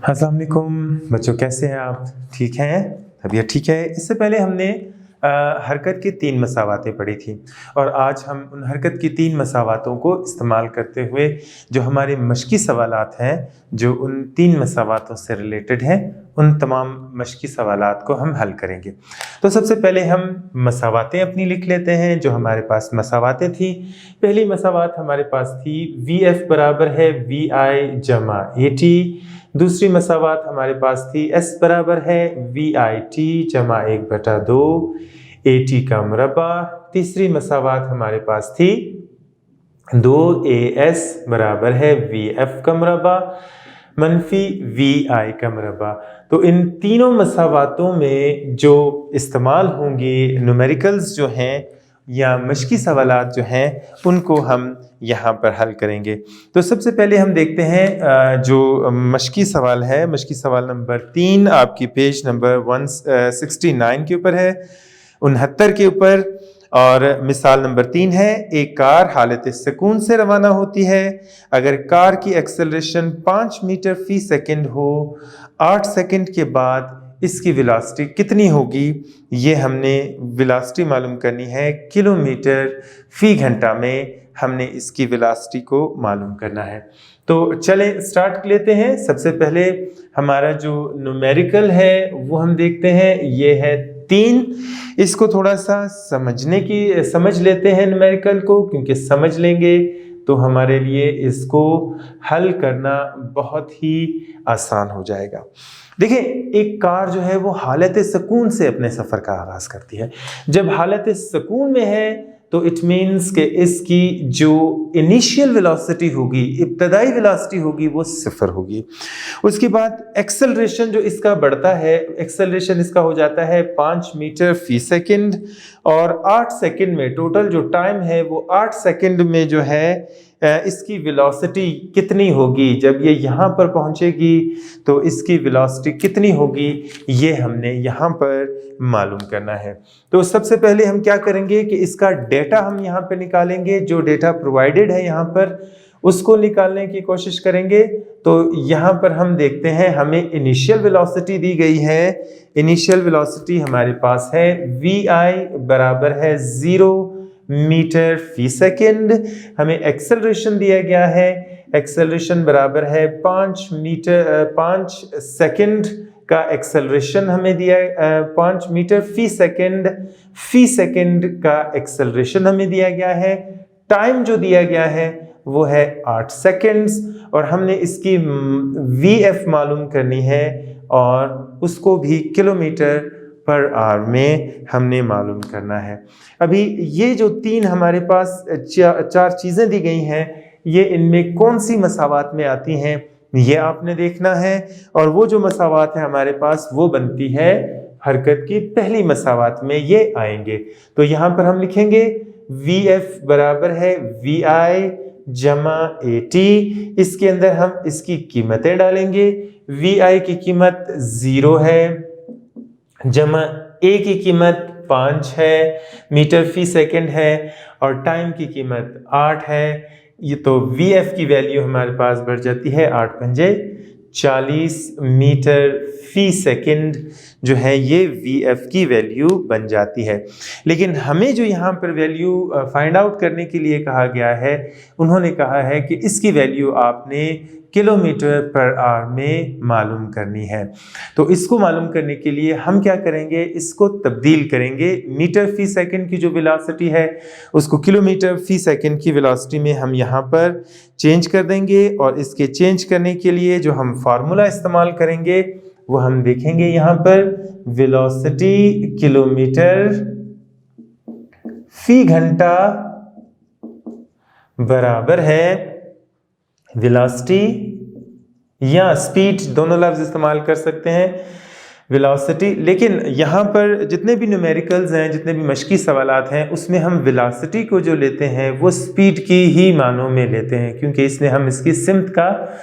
अस्सलाम वालेकुम बच्चों, कैसे हैं आप? ठीक हैं? तबीयत ठीक है? इससे पहले हमने हरकत की 3 मसावातें पढ़ी थी और आज हम उन हरकत की 3 मसावातों को इस्तेमाल करते हुए जो हमारे मश्की सवालात हैं, जो उन 3 मसावातों से रिलेटेड हैं, उन तमाम मश्की सवालात को हम हल करेंगे। तो सबसे पहले हम मसावातें अपनी लिख लेते हैं। जो हमारे पास मसावातें थी, पहली मसावात हमारे पास थी VF बराबर है VI जमा AT। दूसरी मसावात हमारे पास थी S बराबर है VIT जमा 1/2 AT का मुरब्बा। तीसरी मसावात हमारे पास थी 2AS बराबर है VF का मुरब्बा मनफी VI का मुरब्बा। तो इन तीनों मसावातों में जो इस्तेमाल होंगे न्यूमेरिकल्स जो हैं या मश्की सवालात जो हैं, उनको हम यहाँ पर हल करेंगे। तो सबसे पहले हम देखते हैं जो मश्की सवाल है, मश्की सवाल नंबर 3 आपकी पेज नंबर 169 के ऊपर है, 69 के ऊपर। और मिसाल नंबर 3 है, एक कार हालत सुकून से रवाना होती है। अगर कार की एक्सेलरेशन 5 मीटर फी सेकंड हो, 8 सेकंड के बाद इसकी वेलोसिटी कितनी होगी? ये हमने वेलोसिटी मालूम करनी है किलोमीटर फी घंटा में, हमने इसकी वेलोसिटी को मालूम करना है। तो चलें स्टार्ट लेते हैं। सबसे पहले हमारा जो न्यूमेरिकल है वो हम देखते हैं, ये है 3। इसको थोड़ा सा समझ लेते हैं न्यूमेरिकल को, क्योंकि समझ लेंगे तो हमारे लिए इसको हल करना बहुत ही आसान हो जाएगा। देखिए, एक कार जो है वो हालत सुकून से अपने सफ़र का आगाज़ करती है। जब हालत सुकून में है तो इट मीन्स कि इसकी जो इनिशियल वेलोसिटी होगी, इब्तदाई वेलोसिटी होगी, वो 0 होगी। उसके बाद एक्सेलरेशन जो इसका बढ़ता है, एक्सेलरेशन इसका हो जाता है 5 मीटर फी सेकंड और 8 सेकंड में, टोटल जो टाइम है वो 8 सेकंड में जो है इसकी वेलोसिटी कितनी होगी। जब ये यहाँ पर पहुँचेगी तो इसकी वेलोसिटी कितनी होगी, ये हमने यहाँ पर मालूम करना है। तो सबसे पहले हम क्या करेंगे कि इसका डेटा हम यहाँ पे निकालेंगे। जो डेटा प्रोवाइडेड है यहाँ पर उसको निकालने की कोशिश करेंगे। तो यहाँ पर हम देखते हैं, हमें इनिशियल वेलोसिटी दी गई है। इनिशियल वेलोसिटी हमारे पास है VI बराबर है 0 मीटर फी सेकंड। हमें एक्सेलरेशन दिया गया है, एक्सेलरेशन बराबर है 5 सेकंड का एक्सेलरेशन हमें दिया, 5 मीटर फी सेकंड का एक्सेलरेशन हमें दिया गया है। टाइम जो दिया गया है वो है 8 सेकंड्स और हमने इसकी VF मालूम करनी है और उसको भी किलोमीटर पर आवर में हमने मालूम करना है। अभी ये जो 3 हमारे पास 4 चीज़ें दी गई हैं, ये इनमें कौन सी मसावात में आती हैं, ये आपने देखना है। और वो जो मसावात है हमारे पास वो बनती है हरकत की पहली मसावात में, ये आएंगे। तो यहाँ पर हम लिखेंगे VF बराबर है VI जमा AT। इसके अंदर हम इसकी कीमतें डालेंगे। VI की कीमत 0 है जमा A की कीमत 5 है, मीटर फी सेकंड है, और टाइम की कीमत 8 है। ये तो VF की वैल्यू हमारे पास बढ़ जाती है 8 पंजे 40 मीटर फी सेकंड जो है, ये VF की वैल्यू बन जाती है। लेकिन हमें जो यहाँ पर वैल्यू फाइंड आउट करने के लिए कहा गया है, उन्होंने कहा है कि इसकी वैल्यू आपने किलोमीटर पर आवर में मालूम करनी है। तो इसको मालूम करने के लिए हम क्या करेंगे, इसको तब्दील करेंगे। मीटर फी सेकंड की जो वेलोसिटी है उसको किलोमीटर फी सेकंड की वेलोसिटी में हम यहाँ पर चेंज कर देंगे। और इसके चेंज करने के लिए जो हम फार्मूला इस्तेमाल करेंगे वो हम देखेंगे यहाँ पर, वेलोसिटी किलोमीटर फी घंटा बराबर है वेलोसिटी या स्पीड, दोनों लफ्ज इस्तेमाल कर सकते हैं, वेलोसिटी। लेकिन यहाँ पर जितने भी न्यूमेरिकल्स हैं, जितने भी मश्की सवालात हैं, उसमें हम वेलोसिटी को जो लेते हैं वो स्पीड की ही मानों में लेते हैं, क्योंकि इसमें हम इसकी सिमत का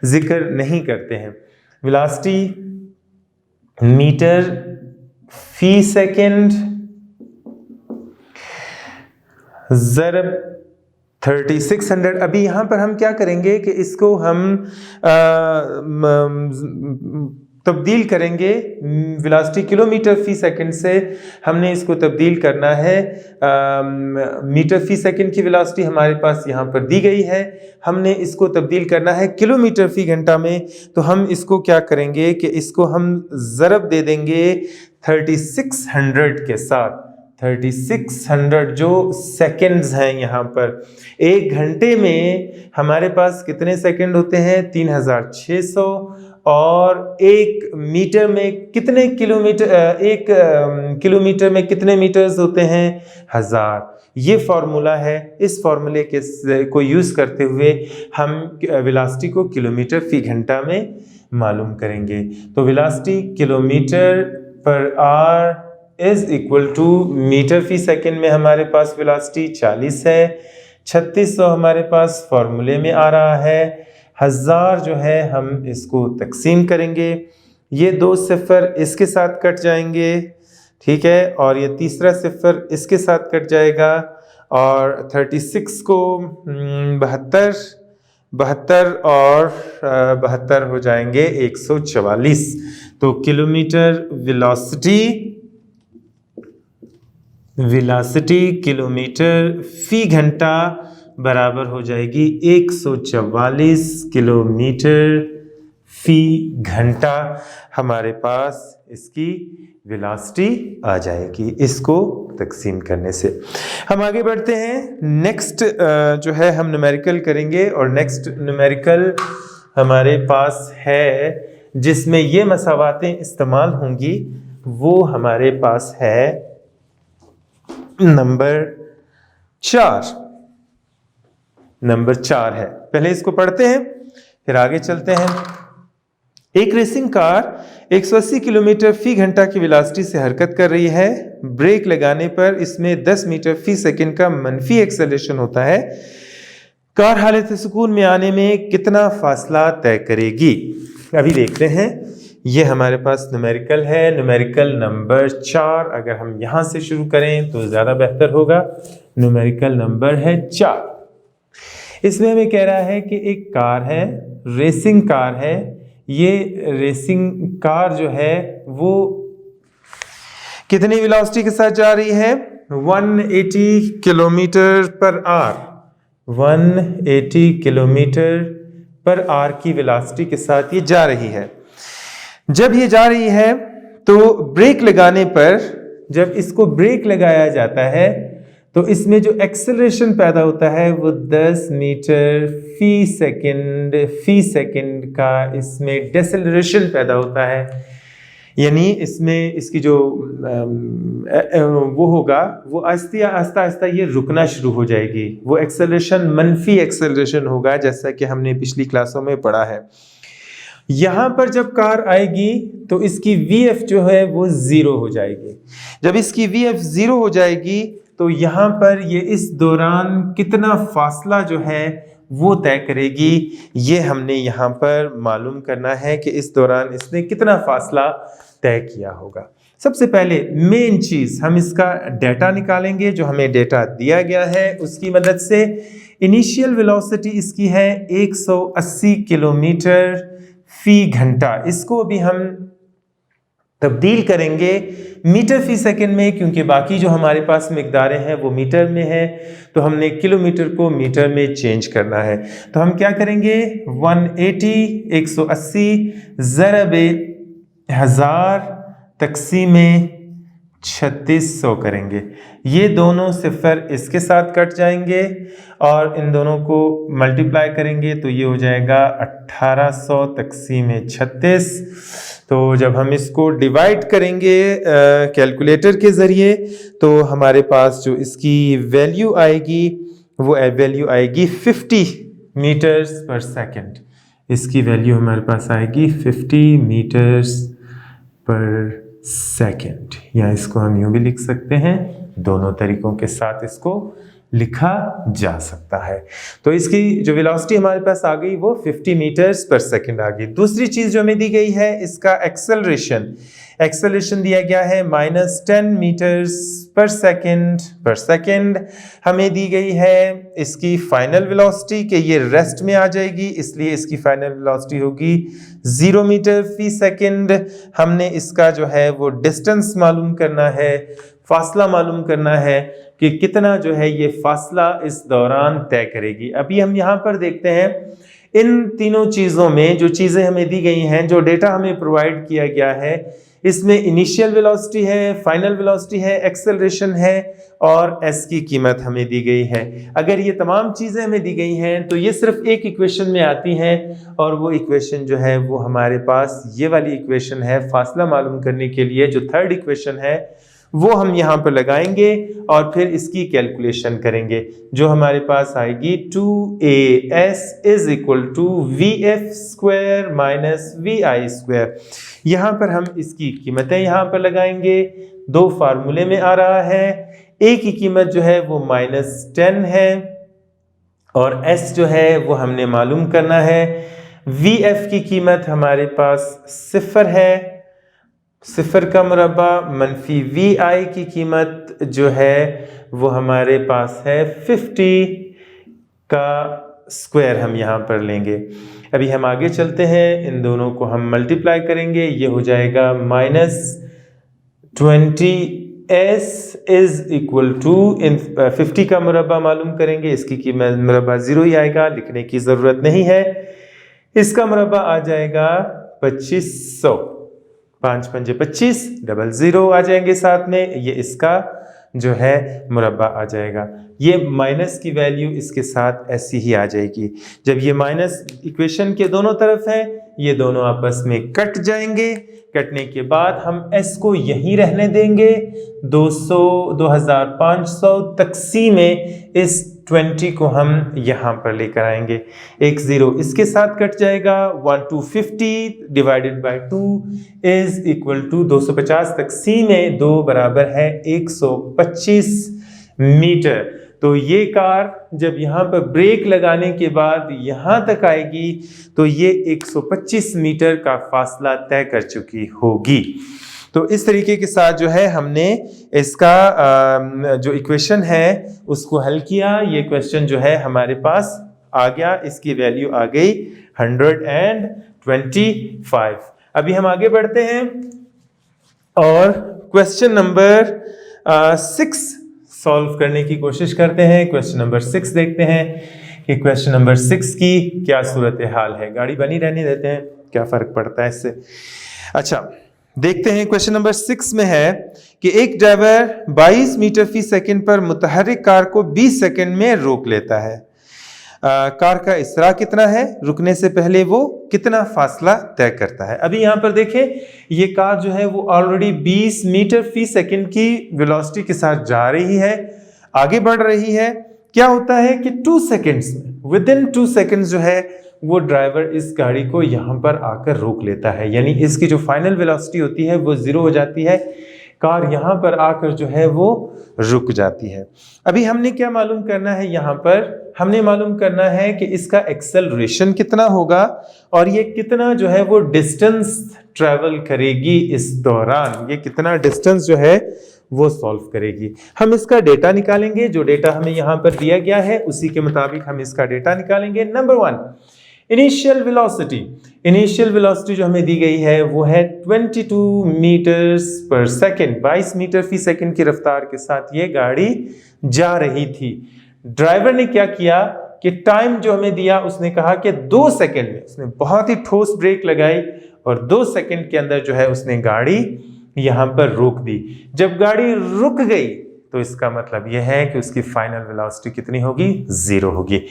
जिक्र नहीं करते हैं। Velocity metre per second ज़रब 3600। अभी यहाँ पर हम क्या करेंगे कि इसको हम तब्दील करेंगे वेलोसिटी किलोमीटर फी सेकंड से, हमने इसको तब्दील करना है मीटर फी सेकंड की वेलोसिटी हमारे पास यहाँ पर दी गई है, हमने इसको तब्दील करना है किलोमीटर फी घंटा में। तो हम इसको क्या करेंगे कि इसको हम ज़रब दे देंगे 3600 के साथ। 3600 जो सेकंड्स हैं यहाँ पर, एक घंटे में हमारे पास कितने सेकंड होते हैं? 3600। और एक मीटर में कितने किलोमीटर, एक किलोमीटर में कितने मीटर्स होते हैं? 1000। ये फॉर्मूला है, इस फॉर्मूले को यूज़ करते हुए हम वेलोसिटी को किलोमीटर फी घंटा में मालूम करेंगे। तो velocity kilometre per hour is equal to metre per second में हमारे पास वेलोसिटी 40 है, 3600 हमारे पास फॉर्मूले में आ रहा है, 1000 जो है हम इसको तकसीम करेंगे, ये 2 सिफर इसके साथ कट जाएंगे, ठीक है, और ये तीसरा सिफर इसके साथ कट जाएगा, और 36 को 72 और 72 हो जाएंगे 144। तो किलोमीटर वेलोसिटी किलोमीटर फी घंटा बराबर हो जाएगी 144 किलोमीटर फी घंटा। हमारे पास इसकी वेलोसिटी आ जाएगी इसको तकसीम करने से। हम आगे बढ़ते हैं, नेक्स्ट जो है हम न्यूमेरिकल करेंगे, और नेक्स्ट न्यूमेरिकल हमारे पास है जिसमें ये मसावातें इस्तेमाल होंगी, वो हमारे पास है नंबर 4 है। पहले इसको पढ़ते हैं फिर आगे चलते हैं। एक रेसिंग कार 180 किलोमीटर फी घंटा की वेलोसिटी से हरकत कर रही है। ब्रेक लगाने पर इसमें 10 मीटर फी सेकंड का मनफी एक्सेलरेशन होता है। कार हालत सुकून में आने में कितना फासला तय करेगी? अभी देखते हैं, ये हमारे पास न्यूमेरिकल है, न्यूमेरिकल नंबर 4। अगर हम यहाँ से शुरू करें तो ज़्यादा बेहतर होगा। न्यूमेरिकल नंबर है 4। इसमें हमें कह रहा है कि एक कार है, रेसिंग कार है। ये रेसिंग कार जो है वो कितनी वेलोसिटी के साथ जा रही है? 180 kilometre per our. 180 kilometre per our की वेलोसिटी के साथ ये जा रही है। जब ये जा रही है तो ब्रेक लगाने पर, जब इसको ब्रेक लगाया जाता है तो इसमें जो एक्सेलरेशन पैदा होता है वो 10 मीटर फी सेकंड का इसमें डेसेलरेशन पैदा होता है। यानी इसमें इसकी जो वो होगा वो आहिस्ता आहिस्ता ये रुकना शुरू हो जाएगी। वो एक्सेलरेशन मनफी एक्सेलरेशन होगा, जैसा कि हमने पिछली क्लासों में पढ़ा है। यहाँ पर जब कार आएगी तो इसकी VF जो है वो 0 हो जाएगी। जब इसकी VF 0 हो जाएगी तो यहाँ पर ये इस दौरान कितना फासला जो है वो तय करेगी। ये हमने यहाँ पर मालूम करना है कि इस दौरान इसने कितना फासला तय किया होगा। सबसे पहले मेन चीज़ हम इसका डेटा निकालेंगे, जो हमें डेटा दिया गया है उसकी मदद से। इनिशियल वेलोसिटी इसकी है 180 किलोमीटर फी घंटा। इसको भी हम तब्दील करेंगे मीटर फी सेकंड में, क्योंकि बाकी जो हमारे पास मिकदारें हैं वो मीटर में है, तो हमने किलोमीटर को मीटर में चेंज करना है। तो हम क्या करेंगे? 180 ज़रब 1000 तक़सीम 3600 करेंगे। ये दोनों सिफर इसके साथ कट जाएंगे और इन दोनों को मल्टीप्लाई करेंगे तो ये हो जाएगा 1800 तक़सीम 36। तो जब हम इसको डिवाइड करेंगे कैलकुलेटर के ज़रिए तो हमारे पास जो इसकी वैल्यू आएगी वो वैल्यू आएगी 50 मीटर्स पर सेकंड। इसकी वैल्यू हमारे पास आएगी 50 मीटर्स पर सेकंड, या इसको हम यूँ भी लिख सकते हैं, दोनों तरीकों के साथ इसको लिखा जा सकता है। तो इसकी जो वेलोसिटी हमारे पास आ गई वो 50 मीटर्स पर सेकंड आ गई। दूसरी चीज़ जो हमें दी गई है इसका एक्सेलरेशन दिया गया है -10 मीटर्स पर सेकंड हमें दी गई है। इसकी फाइनल वेलोसिटी कि ये रेस्ट में आ जाएगी, इसलिए इसकी फाइनल वेलोसिटी होगी 0 मीटर फी सेकंड। हमने इसका जो है वो डिस्टेंस मालूम करना है, फासला मालूम करना है कि कितना जो है ये फासला इस दौरान तय करेगी। अभी हम यहाँ पर देखते हैं इन तीनों चीज़ों में जो चीज़ें हमें दी गई हैं, जो डेटा हमें प्रोवाइड किया गया है, इसमें इनिशियल वेलोसिटी है, फाइनल वेलोसिटी है, एक्सेलरेशन है और एस की कीमत हमें दी गई है। अगर ये तमाम चीज़ें हमें दी गई हैं तो ये सिर्फ एक इक्वेशन में आती हैं और वो इक्वेशन जो है वो हमारे पास ये वाली इक्वेशन है। फासला मालूम करने के लिए जो थर्ड इक्वेशन है वो हम यहाँ पर लगाएंगे और फिर इसकी कैलकुलेशन करेंगे, जो हमारे पास आएगी 2as is equal to vf² minus vi²। यहाँ पर हम इसकी कीमतें यहाँ पर लगाएंगे। दो फार्मूले में आ रहा है, a की कीमत जो है वो -10 है और s जो है वो हमने मालूम करना है। vf की कीमत हमारे पास 0 है, 0 का मुरब्बा, मनफी vi की कीमत जो है वो हमारे पास है 50 का स्क्वायर हम यहाँ पर लेंगे। अभी हम आगे चलते हैं, इन दोनों को हम मल्टीप्लाई करेंगे, ये हो जाएगा -20s इज इक्वल टू 50 का मुरब्बा मालूम करेंगे, इसकी कीमत मुरब्बा 0 ही आएगा, लिखने की ज़रूरत नहीं है। इसका मुरब्बा आ जाएगा 2500, 5 पंजे 25, 00 आ जाएंगे साथ में, ये इसका जो है मुरब्बा आ जाएगा। ये माइनस की वैल्यू इसके साथ ऐसी ही आ जाएगी। जब ये माइनस इक्वेशन के दोनों तरफ है, ये दोनों आपस में कट जाएंगे। कटने के बाद हम s को यहीं रहने देंगे, 2500 तक़सीम इस 20 को हम यहाँ पर लेकर आएंगे। एक 0 इसके साथ कट जाएगा, 1250 divided by 2 is equal to 250 तक़सीम 2 बराबर है 125 मीटर। तो ये कार जब यहाँ पर ब्रेक लगाने के बाद यहाँ तक आएगी तो ये 125 मीटर का फासला तय कर चुकी होगी। तो इस तरीके के साथ जो है हमने इसका जो इक्वेशन है उसको हल किया। ये क्वेश्चन जो है हमारे पास आ गया, इसकी वैल्यू आ गई 125। अभी हम आगे बढ़ते हैं और क्वेश्चन नंबर 6 सॉल्व करने की कोशिश करते हैं। क्वेश्चन नंबर 6 देखते हैं कि क्वेश्चन नंबर 6 की क्या सूरत हाल है। गाड़ी बनी रहने देते हैं, क्या फ़र्क पड़ता है इससे। अच्छा, देखते हैं क्वेश्चन नंबर 6 में है कि एक ड्राइवर 22 मीटर फी सेकंड पर मुतहर्रिक कार को 20 सेकंड में रोक लेता है। कार का इसरा कितना है, रुकने से पहले वो कितना फासला तय करता है। अभी यहाँ पर देखें, ये कार जो है वो ऑलरेडी 20 मीटर फी सेकंड की वेलोसिटी के साथ जा रही है, आगे बढ़ रही है। क्या होता है कि 2 सेकंड्स में, विदिन 2 सेकंड्स जो है वो ड्राइवर इस गाड़ी को यहाँ पर आकर रोक लेता है, यानी इसकी जो फाइनल वेलोसिटी होती है वो 0 हो जाती है। कार यहाँ पर आकर जो है वो रुक जाती है। अभी हमने क्या मालूम करना है, यहाँ पर हमने मालूम करना है कि इसका एक्सेलरेशन कितना होगा और ये कितना जो है वो डिस्टेंस ट्रैवल करेगी इस दौरान, ये कितना डिस्टेंस जो है वो सॉल्व करेगी। हम इसका डेटा निकालेंगे, जो डेटा हमें यहाँ पर दिया गया है उसी के मुताबिक हम इसका डेटा निकालेंगे। Number 1, initial velocity. Initial velocity जो हमें दी गई है वो है 22 metres per second, 22 metre per second की रफ्तार के साथ ये गाड़ी जा रही थी। ड्राइवर ने क्या किया कि टाइम जो हमें दिया, उसने कहा कि 2 सेकंड में, उसने बहुत ही ठोस ब्रेक लगाई और 2 सेकंड के अंदर जो है उसने गाड़ी यहाँ पर रोक दी। जब गाड़ी रुक गई तो इसका मतलब यह है कि उसकी फाइनल वेलोसिटी कितनी होगी, 0 होगी।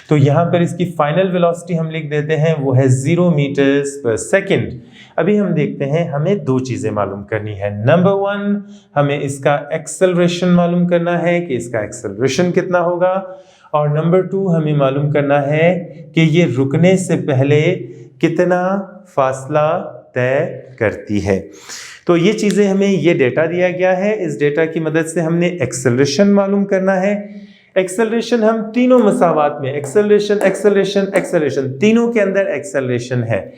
तो यहाँ पर इसकी फाइनल वेलोसिटी हम लिख देते हैं, वो है 0 मीटर्स पर सेकंड। अभी हम देखते हैं, हमें 2 चीजें मालूम करनी है। नंबर 1, हमें इसका एक्सेलरेशन मालूम करना है कि इसका एक्सेलरेशन कितना होगा, और नंबर 2, हमें मालूम करना है कि ये रुकने से पहले कितना फासला तय करती है। तो ये चीज़ें हमें, ये डेटा दिया गया है, इस डेटा की मदद से हमने एक्सेलरेशन मालूम करना है। एक्सेलरेशन हम तीनों मसावात में, एक्सेलरेशन एक्सेलरेशन एक्सेलरेशन, तीनों के अंदर एक्सेलरेशन है,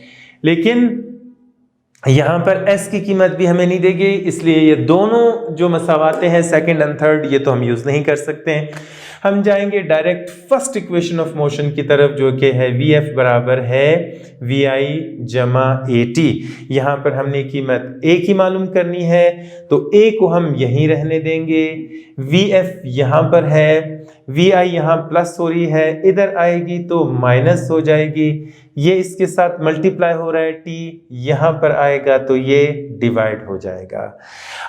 लेकिन यहाँ पर s की कीमत भी हमें नहीं देगी, इसलिए ये दोनों जो मसावाते हैं सेकंड एंड थर्ड ये तो हम यूज़ नहीं कर सकते हैं। हम जाएंगे direct first equation of motion की तरफ जो कि है Vf बराबर है Vi जमा AT। यहाँ पर हमने कीमत A की मालूम करनी है तो A को हम यहीं रहने देंगे। Vf यहाँ पर है, Vi यहाँ प्लस हो रही है, इधर आएगी तो माइनस हो जाएगी, ये इसके साथ मल्टीप्लाई हो रहा है t, यहाँ पर आएगा तो ये डिवाइड हो जाएगा।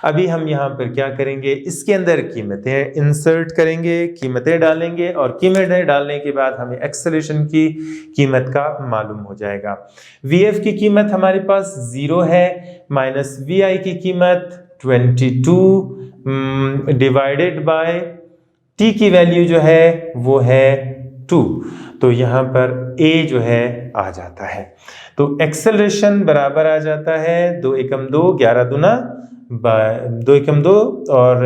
अभी हम यहाँ पर क्या करेंगे, इसके अंदर कीमतें इंसर्ट करेंगे, कीमतें डालेंगे और कीमतें डालने के बाद हमें एक्सेलरेशन की कीमत का मालूम हो जाएगा। Vf की कीमत हमारे पास 0 है, माइनस Vi की कीमत 22 डिवाइडेड बाय t की वैल्यू जो है वो है 2, तो यहाँ पर A जो है आ जाता है। तो एक्सेलरेशन बराबर आ जाता है 2 एकम 2 11 दुना 2 एकम 2 और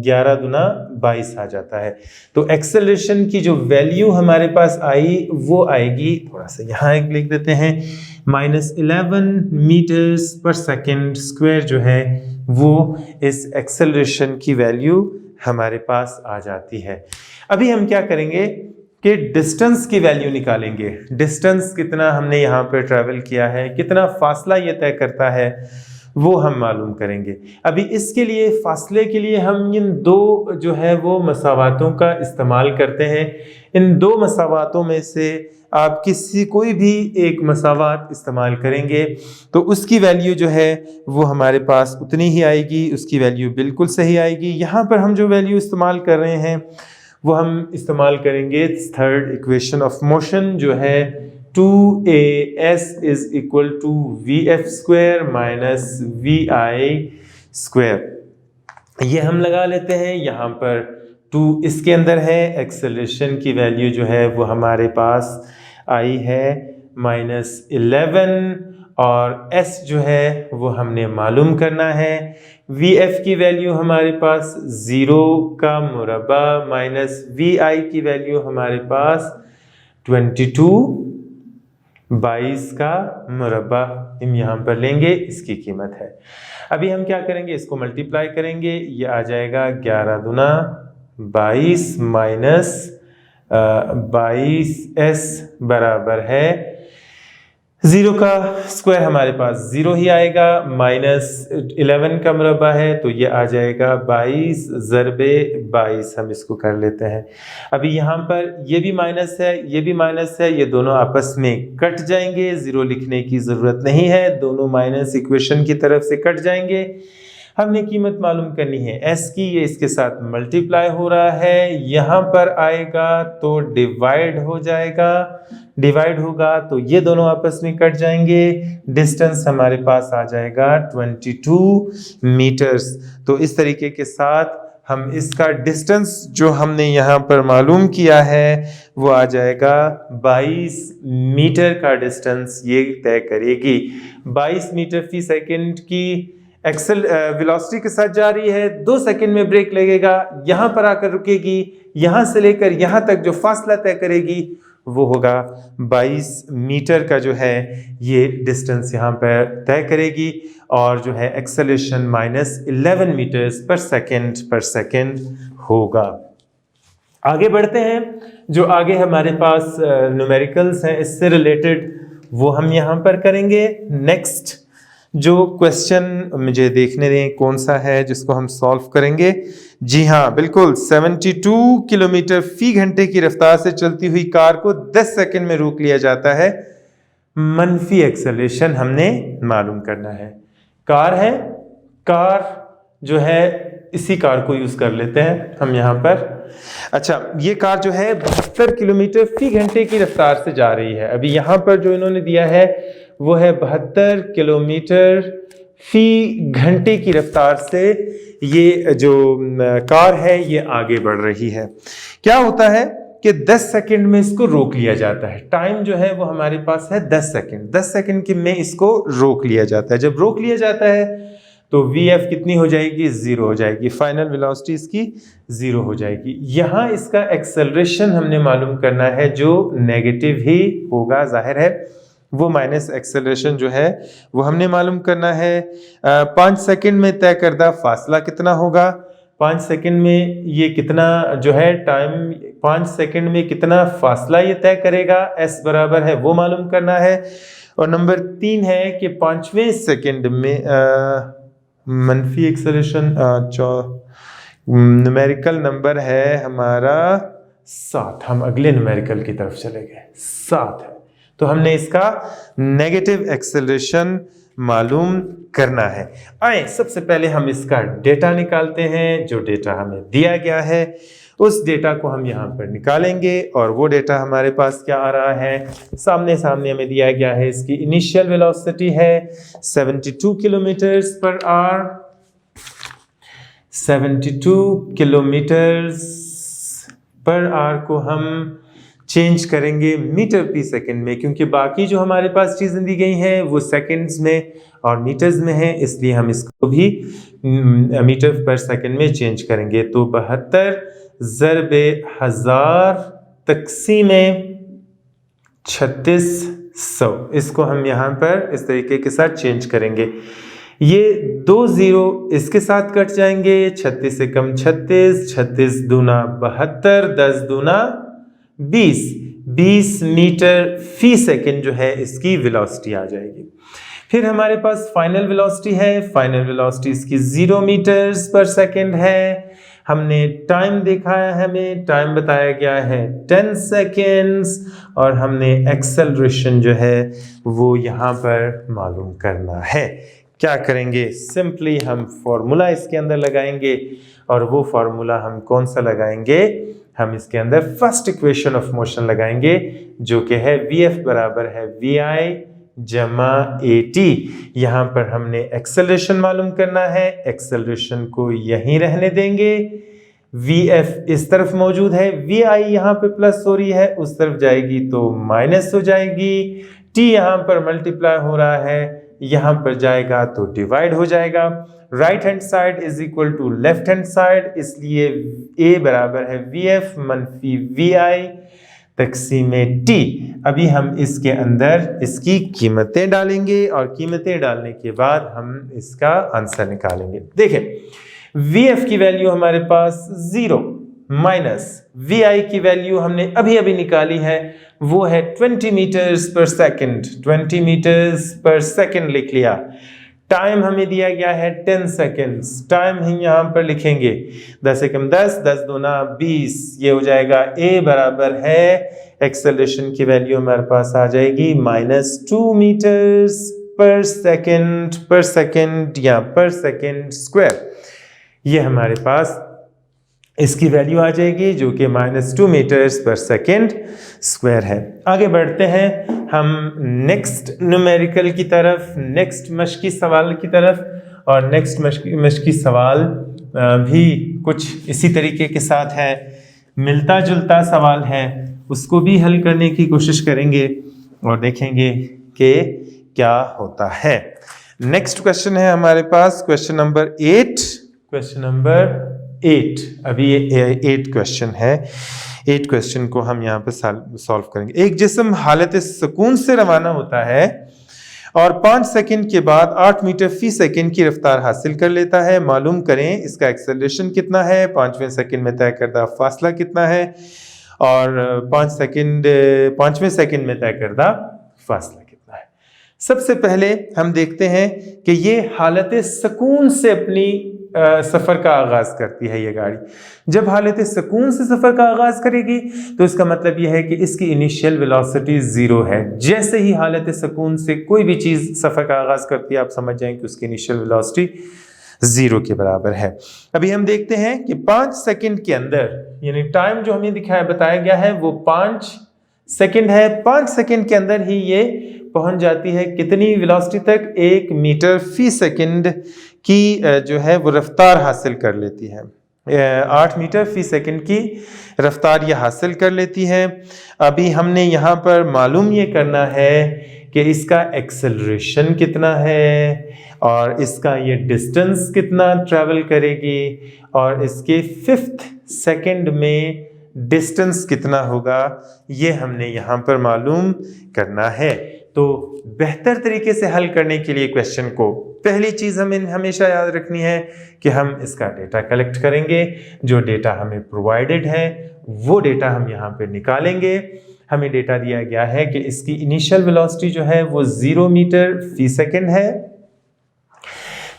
11 दुना 22 आ जाता है। तो एक्सेलरेशन की जो वैल्यू हमारे पास आई वो आएगी, थोड़ा सा यहाँ एक लिख देते हैं, -11 मीटर्स पर सेकेंड स्क्वायर जो है वो इस एक्सेलरेशन की वैल्यू हमारे पास आ जाती है। अभी हम क्या करेंगे कि डिस्टेंस की वैल्यू निकालेंगे। डिस्टेंस कितना हमने यहाँ पर ट्रैवल किया है, कितना फासला ये तय करता है वो हम मालूम करेंगे। अभी इसके लिए फासले के लिए हम इन दो जो है वो मसावातों का इस्तेमाल करते हैं। इन दो मसावातों में से आप कोई भी एक मसावात इस्तेमाल करेंगे तो उसकी वैल्यू जो है वो हमारे पास उतनी ही आएगी, उसकी वैल्यू बिल्कुल सही आएगी। यहाँ पर हम जो वैल्यू इस्तेमाल कर रहे हैं वो हम इस्तेमाल करेंगे थर्ड इक्वेशन ऑफ मोशन जो है 2as is equal to Vf square minus Vi square. ये हम लगा लेते हैं, यहाँ पर 2 इसके अंदर है, एक्सेलरेशन की वैल्यू जो है वो हमारे पास आई है -11 और s जो है वो हमने मालूम करना है। Vf की वैल्यू हमारे पास 0 का मुरब्बा माइनस Vi की वैल्यू हमारे पास 22 का मुरब्बा हम यहाँ पर लेंगे, इसकी कीमत है। अभी हम क्या करेंगे, इसको मल्टीप्लाई करेंगे, ये आ जाएगा 11 दुना 22 माइनस 22s बराबर है 0 का स्क्वायर हमारे पास 0 ही आएगा, -11 का मुरब्बा है तो ये आ जाएगा 22 ज़रबे 22, हम इसको कर लेते हैं। अभी यहाँ पर ये भी माइनस है, ये भी माइनस है, ये दोनों आपस में कट जाएंगे, 0 लिखने की ज़रूरत नहीं है, दोनों माइनस इक्वेशन की तरफ से कट जाएंगे। हमने कीमत मालूम करनी है s की, ये इसके साथ मल्टीप्लाई हो रहा है, यहाँ पर आएगा तो डिवाइड हो जाएगा, डिवाइड होगा तो ये दोनों आपस में कट जाएंगे, डिस्टेंस हमारे पास आ जाएगा 22 मीटर्स। तो इस तरीके के साथ हम इसका डिस्टेंस जो हमने यहाँ पर मालूम किया है वो आ जाएगा 22 मीटर का डिस्टेंस ये तय करेगी। 22 मीटर फी सेकेंड की वेलोसिटी के साथ जा रही है, 2 सेकंड में ब्रेक लगेगा, यहाँ पर आकर रुकेगी, यहाँ से लेकर यहाँ तक जो फासला तय करेगी वो होगा 22 मीटर का जो है ये डिस्टेंस यहाँ पर तय करेगी और जो है एक्सेलरेशन -11 मीटर्स पर सेकंड होगा। आगे बढ़ते हैं, जो आगे हमारे पास न्यूमेरिकल्स हैं इससे रिलेटेड वो हम यहाँ पर करेंगे। नेक्स्ट जो क्वेश्चन मुझे देखने दें कौन सा है जिसको हम सॉल्व करेंगे। जी हाँ बिल्कुल, 72 किलोमीटर फी घंटे की रफ्तार से चलती हुई कार को 10 सेकंड में रोक लिया जाता है, मनफी एक्सेलरेशन हमने मालूम करना है। कार है, कार जो है इसी कार को यूज कर लेते हैं हम यहाँ पर। अच्छा, ये कार जो है 72 किलोमीटर फी घंटे की रफ्तार से जा रही है। अभी यहाँ पर जो इन्होंने दिया है वो है 72 किलोमीटर फी घंटे की रफ्तार से ये जो कार है ये आगे बढ़ रही है। क्या होता है कि 10 सेकंड में इसको रोक लिया जाता है। टाइम जो है वो हमारे पास है 10 सेकंड, 10 सेकंड में इसको रोक लिया जाता है। जब रोक लिया जाता है तो Vf कितनी हो जाएगी, 0 हो जाएगी, फाइनल वेलोसिटी इसकी 0 हो जाएगी। यहाँ इसका एक्सेलरेशन हमने मालूम करना है जो नेगेटिव ही होगा, जाहिर है वो माइनस एक्सेलरेशन जो है वो हमने मालूम करना है। 5 सेकंड में तय करदा फासला कितना होगा, 5 सेकंड में ये कितना जो है टाइम, 5 सेकंड में कितना फासला ये तय करेगा, s बराबर है वो मालूम करना है। और नंबर 3 है कि 5वें सेकंड में मनफी एक्सेलरेशन न्यूमेरिकल नंबर है हमारा 7, हम अगले न्यूमेरिकल की तरफ चले गए, 7 है, तो हमने इसका नेगेटिव एक्सेलरेशन मालूम करना है। आए सबसे पहले हम इसका डेटा निकालते हैं, जो डेटा हमें दिया गया है उस डेटा को हम यहाँ पर निकालेंगे। और वो डेटा हमारे पास क्या आ रहा है, सामने हमें दिया गया है, इसकी इनिशियल वेलोसिटी है 72 kilometres per hour, 72 kilometres per hour को हम चेंज करेंगे मीटर प्रति सेकंड में, क्योंकि बाकी जो हमारे पास चीज़ें दी गई हैं वो सेकंड्स में और मीटर्स में है, इसलिए हम इसको भी मीटर पर सेकंड में चेंज करेंगे। तो 72 ज़रबे 1000 तक़सीमे 3600, इसको हम यहाँ पर इस तरीके के साथ चेंज करेंगे। ये 2 ज़ीरो इसके साथ कट जाएंगे, 36 से कम 36, 36 दूना 72, 10 दूना 20 मीटर फी सेकंड जो है इसकी वेलोसिटी आ जाएगी। फिर हमारे पास फाइनल वेलोसिटी है, फाइनल वेलोसिटी इसकी 0 मीटर्स पर सेकंड है। हमने टाइम देखा है, हमें टाइम बताया गया है 10 सेकेंड्स, और हमने एक्सेलरेशन जो है वो यहाँ पर मालूम करना है। क्या करेंगे, सिंपली हम फॉर्मूला इसके अंदर लगाएंगे, और वो फॉर्मूला हम कौन सा लगाएंगे, हम इसके अंदर फर्स्ट इक्वेशन ऑफ मोशन लगाएंगे, जो कि है Vf बराबर है Vi जमा AT। यहाँ पर हमने एक्सेलरेशन मालूम करना है, एक्सेलरेशन को यहीं रहने देंगे, Vf इस तरफ मौजूद है, Vi यहाँ पे प्लस हो रही है, उस तरफ जाएगी तो माइनस हो जाएगी, T यहाँ पर मल्टीप्लाई हो रहा है, यहाँ पर जाएगा तो डिवाइड हो जाएगा। Right hand side is equal to left hand side, इसलिए A बराबर है Vf मनफी Vi तक़सीमे T। अभी हम इसके अंदर इसकी कीमतें डालेंगे, और कीमतें डालने के बाद हम इसका आंसर निकालेंगे। देखें Vf की वैल्यू हमारे पास 0 माइनस Vi की वैल्यू हमने अभी निकाली है, वो है 20 metres per second, 20 metres per second लिख लिया। टाइम हमें दिया गया है 10 सेकेंड्स, टाइम ही यहाँ पर लिखेंगे 10 से कम 10, 10 दूना 20, ये हो जाएगा A बराबर है, एक्सेलरेशन की वैल्यू हमारे पास आ जाएगी -2 मीटर्स पर सेकेंड या पर सेकेंड स्क्वायर। ये हमारे पास इसकी वैल्यू आ जाएगी, जो कि -2 मीटर्स पर सेकेंड स्क्वायर है। आगे बढ़ते हैं हम नेक्स्ट न्यूमेरिकल की तरफ, नेक्स्ट मश्की सवाल की तरफ। और नेक्स्ट मश्की सवाल भी कुछ इसी तरीके के साथ है, मिलता जुलता सवाल है, उसको भी हल करने की कोशिश करेंगे और देखेंगे कि क्या होता है। नेक्स्ट क्वेश्चन है हमारे पास क्वेश्चन नंबर 8, क्वेश्चन नंबर 8। अभी ये 8 क्वेश्चन है, 8 क्वेश्चन को हम यहाँ पे सॉल्व करेंगे। एक जिस्म हालत सुकून से रवाना होता है और 5 सेकंड के बाद 8 मीटर फी सेकंड की रफ्तार हासिल कर लेता है। मालूम करें इसका एक्सेलरेशन कितना है, 5वें सेकंड में तय करदा फासला कितना है, और 5वें सेकंड में तय करदा फासला कितना है। सबसे पहले हम देखते हैं कि ये हालत सुकून से अपनी सफ़र का आगाज़ करती है ये गाड़ी। जब हालत सुकून से सफ़र का आगाज़ करेगी तो इसका मतलब यह है कि इसकी इनिशियल वेलोसिटी 0 है। जैसे ही हालत सुकून से कोई भी चीज़ सफ़र का आगाज़ करती है, आप समझ जाएं कि उसकी इनिशियल वेलोसिटी 0 के बराबर है। अभी हम देखते हैं कि 5 सेकंड के अंदर, यानी टाइम जो हमें बताया गया है वो 5 सेकंड है, 5 सेकंड के अंदर ही ये पहुंच जाती है कितनी वेलोसिटी तक, 1 मीटर फी सेकंड की जो है वो रफ्तार हासिल कर लेती है। 8 मीटर फी सेकंड की रफ्तार ये हासिल कर लेती है। अभी हमने यहाँ पर मालूम ये करना है कि इसका एक्सेलरेशन कितना है और इसका ये डिस्टेंस कितना ट्रैवल करेगी और इसके 5th सेकंड में डिस्टेंस कितना होगा, ये हमने यहाँ पर मालूम करना है। तो बेहतर तरीके से हल करने के लिए क्वेश्चन को पहली चीज़ हमें हमेशा याद रखनी है कि हम इसका डेटा कलेक्ट करेंगे। जो डेटा हमें प्रोवाइडेड है वो डेटा हम यहाँ पे निकालेंगे। हमें डेटा दिया गया है कि इसकी इनिशियल वेलोसिटी जो है वो 0 मीटर फी सेकेंड है।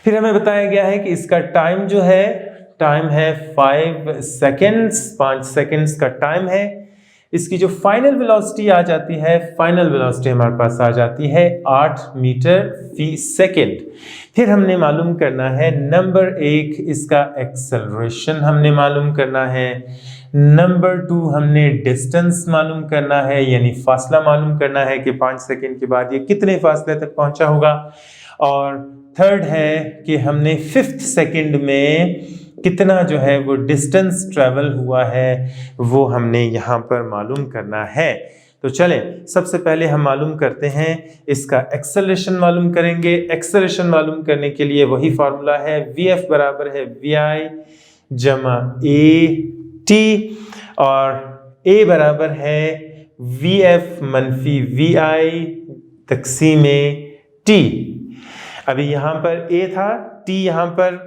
फिर हमें बताया गया है कि इसका टाइम जो है, टाइम है 5 सेकेंड्स, 5 सेकेंड्स का टाइम है। इसकी जो फाइनल वेलोसिटी आ जाती है, फाइनल वेलोसिटी हमारे पास आ जाती है 8 मीटर फी सेकेंड। फिर हमने मालूम करना है नंबर 1 इसका एक्सेलरेशन हमने मालूम करना है। नंबर 2 हमने डिस्टेंस मालूम करना है, यानी फासला मालूम करना है कि 5 सेकेंड के बाद ये कितने फासले तक पहुंचा होगा। और थर्ड है कि हमने 5th सेकेंड में कितना जो है वो डिस्टेंस ट्रेवल हुआ है वो हमने यहाँ पर मालूम करना है। तो चलें सबसे पहले हम मालूम करते हैं इसका एक्सेलरेशन मालूम करेंगे। एक्सेलरेशन मालूम करने के लिए वही फार्मूला है VF बराबर है VI जमा AT, और A बराबर है VF मनफी VI तक़सीम T। अभी यहाँ पर A था, T यहाँ पर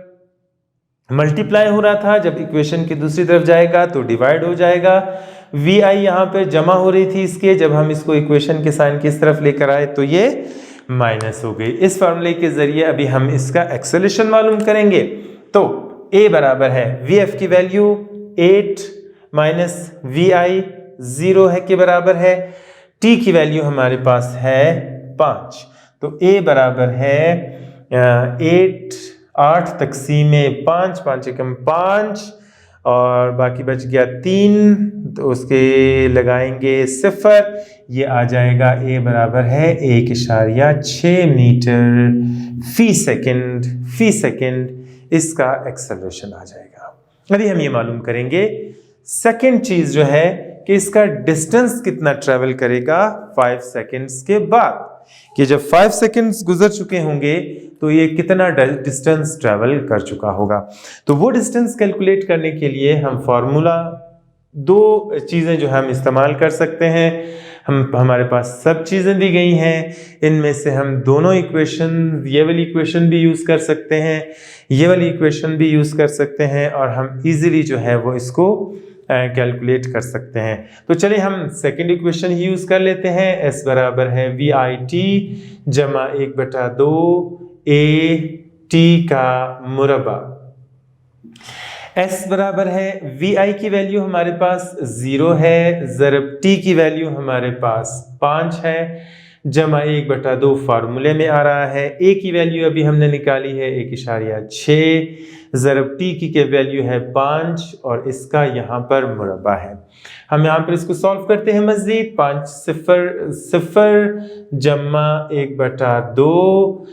मल्टीप्लाई हो रहा था, जब इक्वेशन की दूसरी तरफ जाएगा तो डिवाइड हो जाएगा। VI यहाँ पर जमा हो रही थी इसके, जब हम इसको इक्वेशन के साइन की इस तरफ लेकर आए तो ये माइनस हो गई। इस फार्मूले के जरिए अभी हम इसका एक्सेलरेशन मालूम करेंगे। तो A बराबर है VF की वैल्यू 8 माइनस VI 0 है के बराबर है। T की वैल्यू हमारे पास है 5, तो A बराबर है 8 तक़सीम 5, 5 एकम 5, और बाकी बच गया 3, तो उसके लगाएंगे 0, ये आ जाएगा A बराबर है 1.6 मीटर फी सेकेंड इसका एक्सेलरेशन आ जाएगा। अभी हम ये मालूम करेंगे सेकेंड चीज़ जो है कि इसका डिस्टेंस कितना ट्रेवल करेगा 5 सेकेंड्स के बाद, कि जब 5 सेकेंड्स गुजर चुके होंगे तो ये कितना डिस्टेंस ट्रेवल कर चुका होगा। तो वो डिस्टेंस कैलकुलेट करने के लिए हम फार्मूला, दो चीज़ें जो हम इस्तेमाल कर सकते हैं। हमारे पास सब चीज़ें दी गई हैं, इनमें से हम दोनों इक्वेशन, ये वाली इक्वेशन भी यूज़ कर सकते हैं, ये वाली इक्वेशन भी यूज़ कर सकते हैं, और हम इजीली जो है वो इसको कैलकुलेट कर सकते हैं। तो चलिए हम सेकेंड इक्वेशन ही यूज़ कर लेते हैं। S बराबर है VIT जमा 1/2 AT का मुरब्बा। S बराबर है VI की वैल्यू हमारे पास 0 है, ज़रब T की वैल्यू हमारे पास 5 है, जमा 1/2 फार्मूले में आ रहा है। A की वैल्यू अभी हमने निकाली है 1.6, ज़रब T की वैल्यू है 5, और इसका यहाँ पर मुरब्बा है। हम यहाँ पर इसको सॉल्व करते हैं मज़ीद। 5 0 जमा 1/2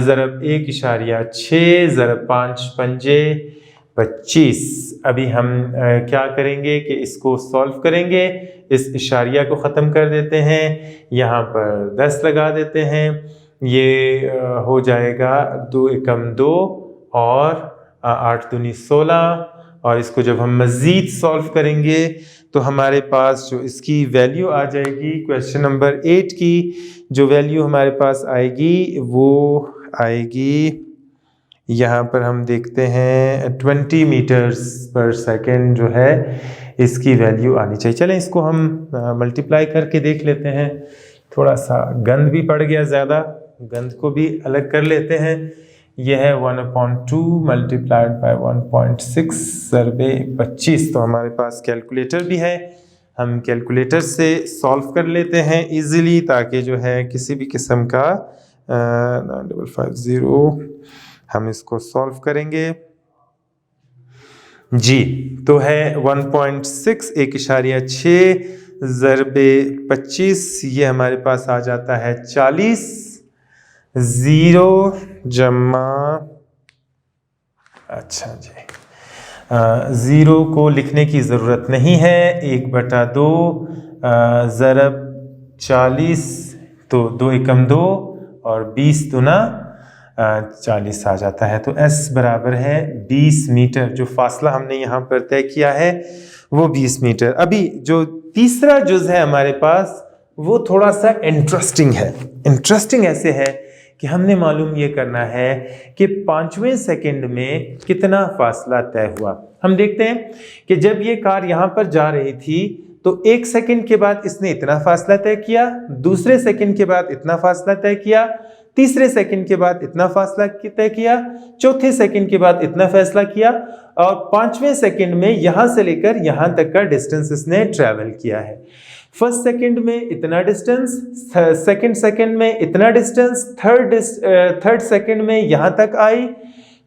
ज़रब 1.6 ज़रब 5 पंजे 25। अभी हम क्या करेंगे कि इसको सॉल्व करेंगे, इस इशारिया को ख़त्म कर देते हैं, यहाँ पर 10 लगा देते हैं, ये हो जाएगा 2 एकम 2 और 8 दूनी 16, और इसको जब हम मज़ीद सॉल्व करेंगे तो हमारे पास जो इसकी वैल्यू आ जाएगी, क्वेश्चन नंबर 8 की जो वैल्यू हमारे पास आएगी वो आएगी, यहाँ पर हम देखते हैं 20 मीटर्स पर सेकेंड जो है इसकी वैल्यू आनी चाहिए। चलें इसको हम मल्टीप्लाई करके देख लेते हैं। थोड़ा सा गंद भी पड़ गया ज़्यादा, गंद को भी अलग कर लेते हैं। यह है 1/2 मल्टीप्लाइड बाय 1.6 ज़रबे 25। तो हमारे पास कैलकुलेटर भी है, हम कैलकुलेटर से सॉल्व कर लेते हैं इजीली, ताकि जो है किसी भी किस्म का 9550 हम इसको सॉल्व करेंगे जी। तो है 1.6 1.6 ज़रबे 25, ये हमारे पास आ जाता है 40। 0 जमा, अच्छा जी, 0 को लिखने की ज़रूरत नहीं है, 1/2 ज़रब 40, तो 2 एकम 2 और 20 दूना 40 आ जाता है। तो S बराबर है 20 मीटर। जो फासला हमने यहाँ पर तय किया है वो 20 मीटर। अभी जो तीसरा जुज़ है हमारे पास वो थोड़ा सा इंटरेस्टिंग है। इंटरेस्टिंग ऐसे है कि हमने मालूम ये करना है कि 5वें सेकंड में कितना फासला तय हुआ। हम देखते हैं कि जब ये कार यहाँ पर जा रही थी तो 1 सेकंड के बाद इसने इतना फासला तय किया, दूसरे सेकंड के बाद इतना फासला तय किया, तीसरे सेकंड के बाद इतना फासला तय किया, चौथे सेकंड के बाद इतना फैसला किया और 5वें सेकंड में यहां से लेकर यहां तक का डिस्टेंस इसने ट्रेवल किया है। फर्स्ट सेकंड में इतना डिस्टेंस, सेकंड सेकंड में इतना डिस्टेंस, थर्ड सेकंड में यहां तक आई,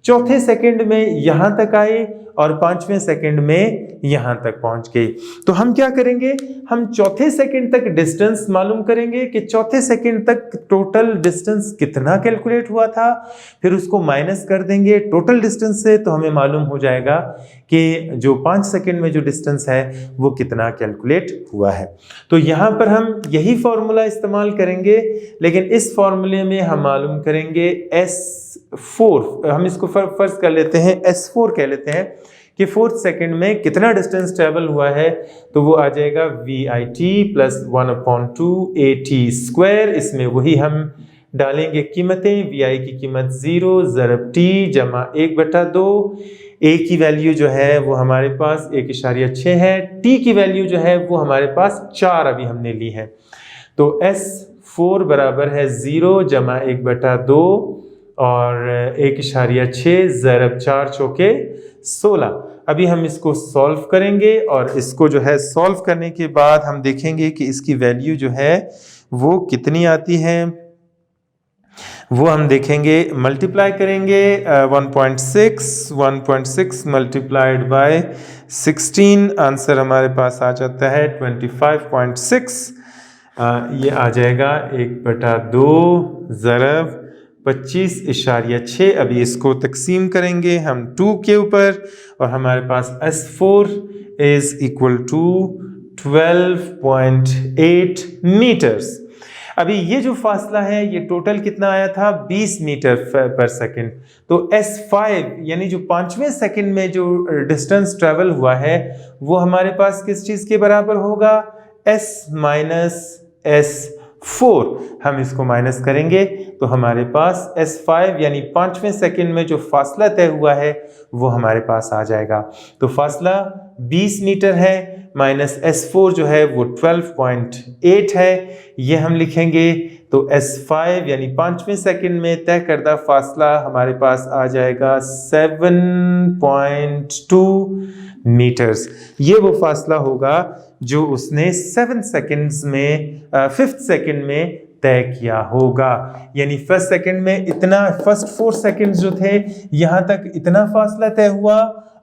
चौथे सेकंड में यहां तक आई और 5वें सेकंड में यहां तक पहुंच गई। तो हम क्या करेंगे, हम चौथे सेकंड तक डिस्टेंस मालूम करेंगे कि चौथे सेकंड तक टोटल डिस्टेंस कितना कैलकुलेट हुआ था, फिर उसको माइनस कर देंगे टोटल डिस्टेंस से, तो हमें मालूम हो जाएगा कि जो 5 सेकंड में जो डिस्टेंस है वो कितना कैलकुलेट हुआ है। तो यहाँ पर हम यही फॉर्मूला इस्तेमाल करेंगे, लेकिन इस फॉर्मूले में हम मालूम करेंगे S4, हम इसको फर्स्ट कर लेते हैं S4 कह लेते हैं कि 4th सेकंड में कितना डिस्टेंस ट्रेवल हुआ है, तो वो आ जाएगा VIT + 1/2 AT²। इसमें वही हम डालेंगे कीमतें, VI की कीमत 0 ज़रब T जमा 1/2, A की वैल्यू जो है वो हमारे पास 1.6 है, T की वैल्यू जो है वो हमारे पास 4 अभी हमने ली है। तो S4 बराबर है 0 जमा 1/2 और 1.6 ज़रब 4 चौके 16। अभी हम इसको सॉल्व करेंगे और इसको जो है सॉल्व करने के बाद हम देखेंगे कि इसकी वैल्यू जो है वो कितनी आती है, वो हम देखेंगे। मल्टीप्लाई करेंगे 1.6 मल्टीप्लाइड बाय 16, आंसर हमारे पास आ जाता है 25.6। ये आ जाएगा 1/2 ज़रब 25.6। अभी इसको तकसीम करेंगे हम 2 के ऊपर और हमारे पास S4 is equal to 12.8 metres. अभी ये जो फासला है ये टोटल कितना आया था, 20 मीटर पर सेकंड। तो S5 यानी जो 5वें सेकंड में जो डिस्टेंस ट्रेवल हुआ है वो हमारे पास किस चीज के बराबर होगा, S - S4। हम इसको माइनस करेंगे तो हमारे पास S5 यानी 5वें सेकंड में जो फासला तय हुआ है वो हमारे पास आ जाएगा। तो फासला 20 मीटर है माइनस S4 जो है वो 12.8 है, ये हम लिखेंगे। तो S5 यानी 5वें सेकंड में तय करदा फासला हमारे पास आ जाएगा 7.2 मीटर्स। ये वो फासला होगा जो उसने 5th सेकंड में तय किया होगा। यानी फर्स्ट सेकंड में इतना, फर्स्ट 4 सेकंड्स जो थे यहाँ तक इतना फासला तय हुआ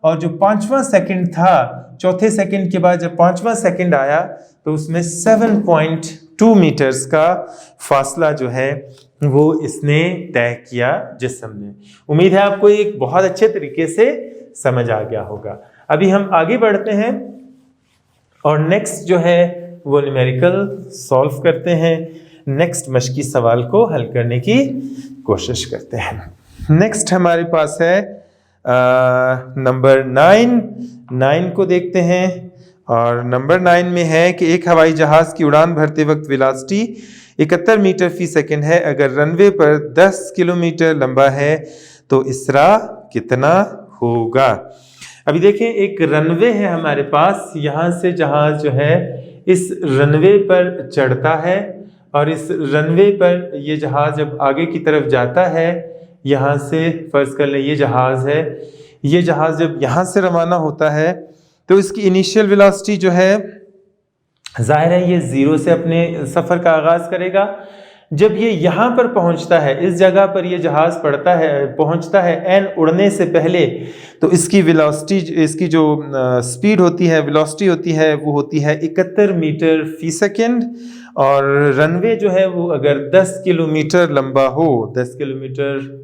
और जो 5वां सेकंड था, चौथे सेकंड के बाद जब 5वां सेकंड आया तो उसमें 7.2 मीटर्स का फासला जो है वो इसने तय किया जिस्म ने। उम्मीद है आपको एक बहुत अच्छे तरीके से समझ आ गया होगा। अभी हम आगे बढ़ते हैं और नेक्स्ट जो है वो न्यूमेरिकल सॉल्व करते हैं। नेक्स्ट मश्की सवाल को हल करने की कोशिश करते हैं। नेक्स्ट हमारे पास है नंबर 9 को देखते हैं और नंबर 9 में है कि एक हवाई जहाज की उड़ान भरते वक्त वेलोसिटी 71 मीटर फी सेकंड है। अगर रनवे पर 10 किलोमीटर लंबा है तो इसरा कितना होगा। अभी देखें, एक रनवे है हमारे पास, यहाँ से जहाज जो है इस रनवे पर चढ़ता है और इस रनवे पर ये जहाज जब आगे की तरफ जाता है, यहाँ से फर्ज कर लें ये जहाज है, ये जहाज जब यहाँ से रवाना होता है तो इसकी इनिशियल वेलोसिटी जो है जाहिर है ये 0 से अपने सफ़र का आगाज़ करेगा। जब ये यहाँ पर पहुँचता है, इस जगह पर ये जहाज़ पहुँचता है एन उड़ने से पहले, तो इसकी वेलोसिटी, इसकी जो स्पीड होती है, वेलोसिटी होती है, वो होती है 71 मीटर फी सेकेंड। और रनवे जो है वो अगर 10 किलोमीटर लंबा हो, 10 किलोमीटर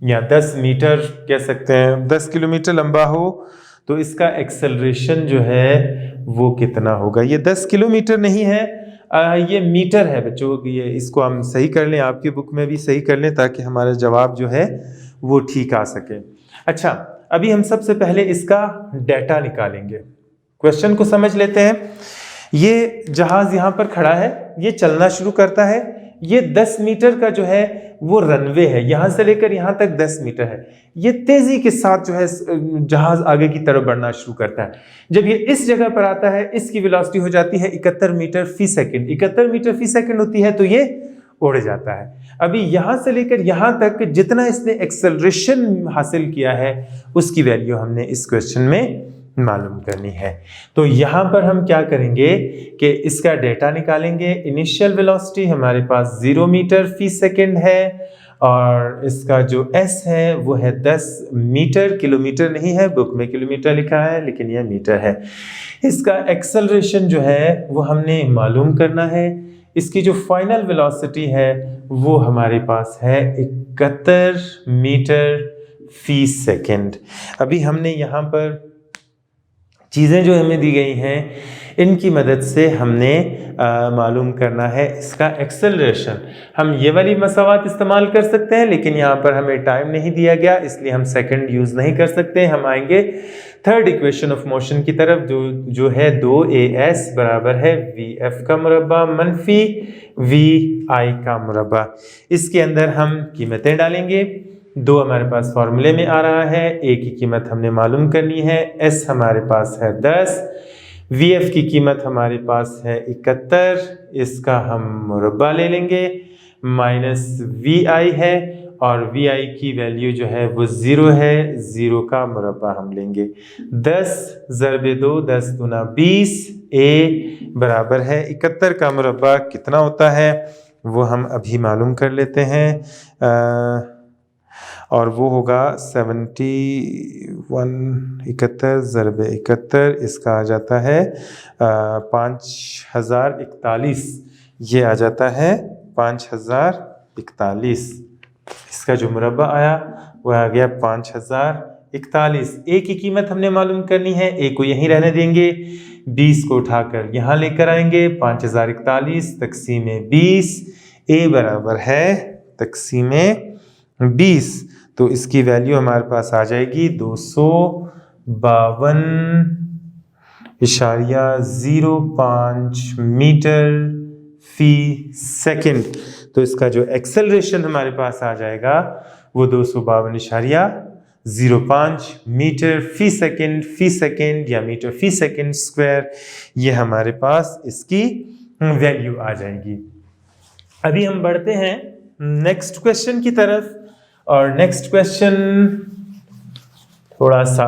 या 10 मीटर कह सकते हैं, 10 किलोमीटर लंबा हो तो इसका एक्सेलरेशन जो है वो कितना होगा। ये 10 किलोमीटर नहीं है, ये मीटर है बच्चों। ये इसको हम सही कर लें, आपकी बुक में भी सही कर लें ताकि हमारा जवाब जो है वो ठीक आ सके। अच्छा, अभी हम सबसे पहले इसका डाटा निकालेंगे। क्वेश्चन को समझ लेते हैं। ये जहाज यहाँ पर खड़ा है, ये चलना शुरू करता है। ये 10 मीटर का जो है वो रनवे है, यहाँ से लेकर यहाँ तक 10 मीटर है। ये तेजी के साथ जो है जहाज आगे की तरफ बढ़ना शुरू करता है। जब ये इस जगह पर आता है, इसकी वेलोसिटी हो जाती है 71 metre per second. 71 metre per second होती है तो ये उड़ जाता है। अभी यहां से लेकर यहां तक जितना इसने एक्सेलरेशन हासिल किया है उसकी वैल्यू हमने इस क्वेश्चन में मालूम करनी है। तो यहां पर हम क्या करेंगे कि इसका डेटा निकालेंगे। इनिशियल वेलोसिटी हमारे पास 0 मीटर फी सेकंड है और इसका जो s है वो है 10 मीटर, किलोमीटर नहीं है, बुक में किलोमीटर लिखा है लेकिन यह मीटर है। इसका एक्सेलरेशन जो है वो हमने मालूम करना है। इसकी जो फाइनल वेलोसिटी है वो हमारे पास है 71 मीटर फी सेकंड। अभी हमने यहाँ पर चीज़ें जो हमें दी गई हैं इनकी मदद से हमने मालूम करना है इसका एक्सेलरेशन। हम ये वाली मसावात इस्तेमाल कर सकते हैं लेकिन यहाँ पर हमें टाइम नहीं दिया गया इसलिए हम सेकंड यूज़ नहीं कर सकते। हम आएंगे थर्ड इक्वेशन ऑफ मोशन की तरफ जो है 2as बराबर है vf का मुरब्बा मनफी vi का मुरब्बा। इसके अंदर हम कीमतें डालेंगे। 2 हमारे पास फॉर्मूले में आ रहा है, a की कीमत हमने मालूम करनी है, s हमारे पास है 10, vf की कीमत हमारे पास है 71, इसका हम मुरब्बा ले लेंगे, माइनस vi है और vi की वैल्यू जो है वो 0 है, 0 का मुरब्बा हम लेंगे। 10 ज़रबे 2 10 दूना 20, a बराबर है 71 का मुरब्बा कितना होता है वो हम अभी मालूम कर लेते हैं और वो होगा 71, 71 ज़रबे 71 इसका आ जाता है 5041, ये आ जाता है 5041। इसका जो मुरब्बा आया वो आ गया 5041। ए की कीमत हमने मालूम करनी है, ए को यहीं रहने देंगे, 20 को उठाकर यहाँ लेकर आएंगे, 5041 तक़सीम 20, ए बराबर है तक़सीम 20, तो इसकी वैल्यू हमारे पास आ जाएगी 252.05 मीटर फी सेकंड। तो इसका जो एक्सेलरेशन हमारे पास आ जाएगा वो 252.05 मीटर फी सेकंड या मीटर फी सेकंड स्क्वायर, ये हमारे पास इसकी वैल्यू आ जाएगी। अभी हम बढ़ते हैं नेक्स्ट क्वेश्चन की तरफ और नेक्स्ट क्वेश्चन थोड़ा सा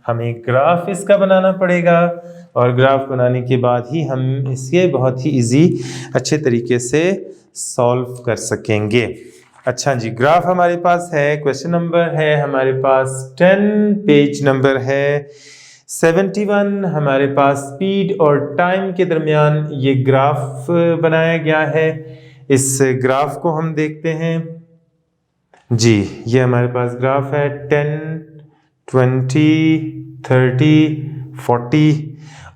हमें ग्राफ इसका बनाना पड़ेगा और ग्राफ बनाने के बाद ही हम इसके बहुत ही इजी अच्छे तरीके से सॉल्व कर सकेंगे। अच्छा जी, ग्राफ हमारे पास है, क्वेश्चन नंबर है हमारे पास 10, पेज नंबर है 71। हमारे पास स्पीड और टाइम के दरमियान ये ग्राफ बनाया गया है। इस ग्राफ को हम देखते हैं जी, ये हमारे पास ग्राफ है 10, 20, 30, 40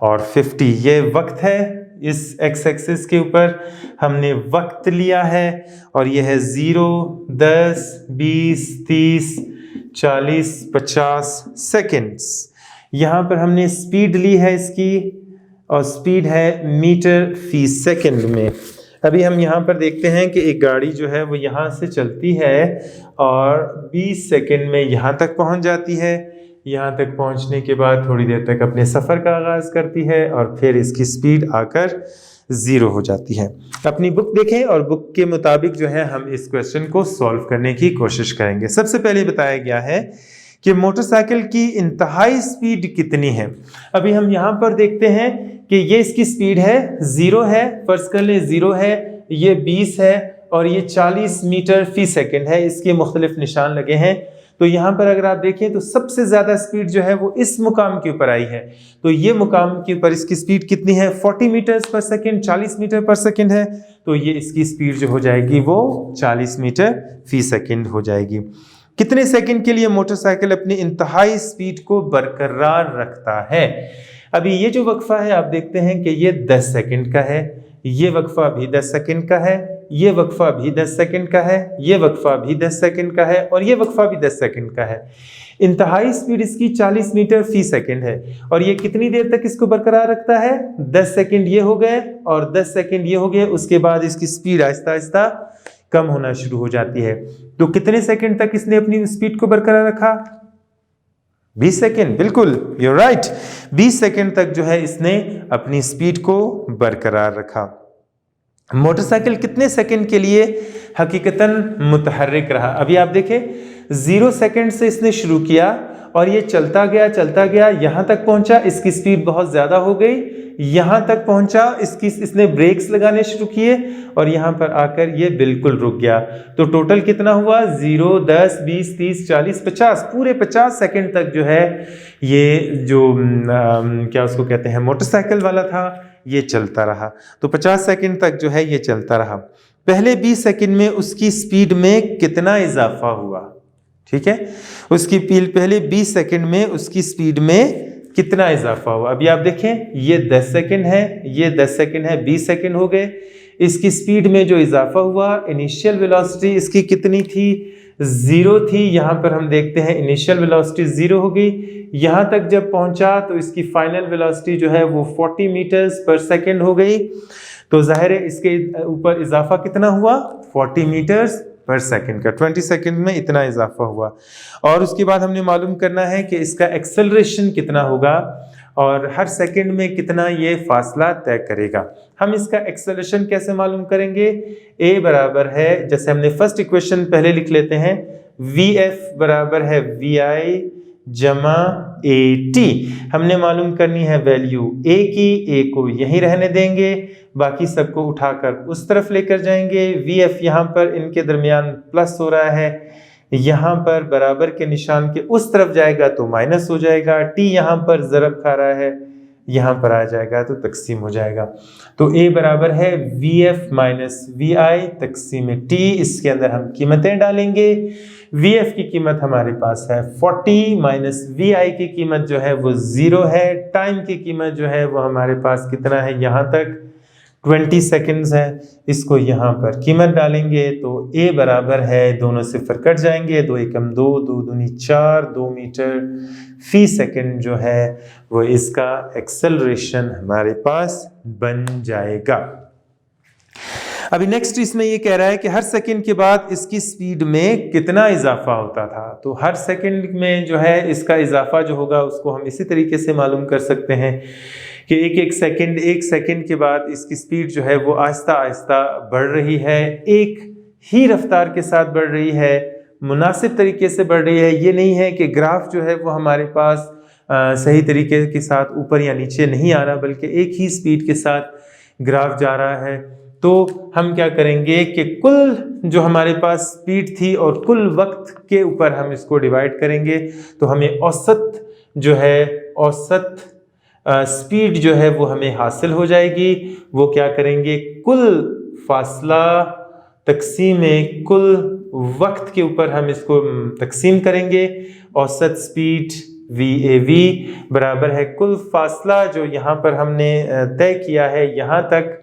और 50। ये वक्त है, इस एक्स एक्सिस के ऊपर हमने वक्त लिया है और यह है 0, 10, 20, 30, 40, 50 सेकेंड्स। यहाँ पर हमने स्पीड ली है इसकी और स्पीड है मीटर फी सेकंड में। अभी हम यहाँ पर देखते हैं कि एक गाड़ी जो है वो यहाँ से चलती है और 20 सेकंड में यहाँ तक पहुँच जाती है। यहाँ तक पहुँचने के बाद थोड़ी देर तक अपने सफ़र का आगाज़ करती है और फिर इसकी स्पीड आकर 0 हो जाती है। अपनी बुक देखें और बुक के मुताबिक जो है हम इस क्वेश्चन को सॉल्व करने की कोशिश करेंगे। सबसे पहले बताया गया है कि मोटरसाइकिल की इंतहाई स्पीड कितनी है। अभी हम यहाँ पर देखते हैं कि ये इसकी स्पीड है 0 है, फर्ज कर ले 0 है, ये 20 है और ये 40 मीटर फी सेकंड है। इसके मुख्तलिफ निशान लगे हैं। तो यहाँ पर अगर आप देखें तो सबसे ज़्यादा स्पीड जो है वो इस मुकाम के ऊपर आई है। तो ये मुकाम के ऊपर इसकी स्पीड कितनी है, 40 metres per second, 40 metre per second है। तो ये इसकी स्पीड जो हो जाएगी वो 40 मीटर फी सेकंड हो जाएगी। कितने सेकंड के लिए मोटरसाइकिल अपनी इंतहाई स्पीड को बरकरार रखता है। अभी ये जो वक्फा है आप देखते हैं कि ये 10 सेकंड का है, ये वक्फा भी 10 सेकंड का है, ये वक्फा भी 10 सेकंड का है, ये वक्फा भी 10 सेकंड का है और ये वक्फा भी 10 सेकंड का है। इंतहाई स्पीड इसकी 40 मीटर फी सेकंड है और ये कितनी देर तक इसको बरकरार रखता है? 10 सेकंड ये हो गए और 10 सेकंड ये हो गए। उसके बाद इसकी स्पीड आहिस्ता आहिस्ता कम होना शुरू हो जाती है। तो कितने सेकंड तक इसने अपनी स्पीड को बरकरार रखा? 20 सेकंड, बिल्कुल, यू राइट। 20 सेकंड तक जो है इसने अपनी स्पीड को बरकरार रखा। मोटरसाइकिल कितने सेकंड के लिए हकीकतन मुतहर्रिक रहा? अभी आप देखें 0 सेकंड से इसने शुरू किया और ये चलता गया यहां तक पहुंचा, इसकी स्पीड बहुत ज्यादा हो गई, यहां तक पहुंचा, इसने ब्रेक्स लगाने शुरू किए और यहां पर आकर ये बिल्कुल रुक गया। तो टोटल कितना हुआ? 0, 10, 20, 30, 40, 50, पूरे 50 सेकंड तक जो है ये जो क्या उसको कहते हैं मोटरसाइकिल वाला था ये चलता रहा। तो 50 सेकंड तक जो है ये चलता रहा। पहले 20 सेकंड में उसकी स्पीड में कितना इजाफा हुआ? ठीक है, उसकी पहले 20 सेकंड में उसकी स्पीड में कितना इजाफा हुआ? अभी आप देखें ये 10 सेकंड है, ये 10 सेकंड है, 20 सेकंड हो गए। इसकी स्पीड में जो इजाफा हुआ, इनिशियल वेलोसिटी इसकी कितनी थी? 0 थी। यहां पर हम देखते हैं इनिशियल वेलोसिटी 0 हो गई। यहां तक जब पहुंचा तो इसकी फाइनल वेलोसिटी जो है वो 40 मीटर्स पर सेकंड हो गई। तो जाहिर है इसके ऊपर इजाफा कितना हुआ? 40 मीटर्स पर सेकंड का। 20 सेकंड में इतना इजाफा हुआ। और उसके बाद हमने मालूम करना है कि इसका एक्सेलरेशन कितना होगा और हर सेकंड में कितना ये फासला तय करेगा। हम इसका एक्सेलरेशन कैसे मालूम करेंगे? A बराबर है, जैसे हमने फर्स्ट इक्वेशन पहले लिख लेते हैं, VF बराबर है VI जमा AT। हमने मालूम करनी है वैल्यू A की, A को यहीं रहने देंगे, बाकी सबको उठाकर उस तरफ लेकर जाएंगे। VF यहाँ पर इनके दरमियान प्लस हो रहा है, यहाँ पर बराबर के निशान के उस तरफ जाएगा तो माइनस हो जाएगा। T यहाँ पर ज़रब खा रहा है, यहाँ पर आ जाएगा तो तकसीम हो जाएगा। तो A बराबर है VF माइनस VI तकसीम T। इसके अंदर हम कीमतें डालेंगे। VF की कीमत हमारे पास है 40 माइनस VI की कीमत जो है वो 0 है। टाइम की कीमत जो है वो हमारे पास कितना है? यहाँ तक 20 सेकंड्स है। इसको यहाँ पर कीमत डालेंगे तो A बराबर है, दोनों सिफर कट जाएंगे, 2 एकम 2, 2 दूनी 4, 2 मीटर फी सेकंड जो है वो इसका एक्सेलरेशन हमारे पास बन जाएगा। अभी नेक्स्ट इसमें ये कह रहा है कि हर सेकंड के बाद इसकी स्पीड में कितना इजाफा होता था। तो हर सेकंड में जो है इसका इजाफा जो होगा उसको हम इसी तरीके से मालूम कर सकते हैं कि एक सेकंड के बाद इसकी स्पीड जो है वो आहिस्ता आहिस्ता बढ़ रही है, एक ही रफ्तार के साथ बढ़ रही है, मुनासिब तरीके से बढ़ रही है। ये नहीं है कि ग्राफ जो है वो हमारे पास सही तरीके के साथ ऊपर या नीचे नहीं आ रहा, बल्कि एक ही स्पीड के साथ ग्राफ जा रहा है। तो हम क्या करेंगे कि कुल जो हमारे पास स्पीड थी और कुल वक्त के ऊपर हम इसको डिवाइड करेंगे तो हमें औसत जो है औसत स्पीड जो है वो हमें हासिल हो जाएगी। वो क्या करेंगे? कुल फासला तकसीम कुल वक्त के ऊपर हम इसको तकसीम करेंगे। औसत स्पीड VAV बराबर है कुल फासला जो यहाँ पर हमने तय किया है, यहाँ तक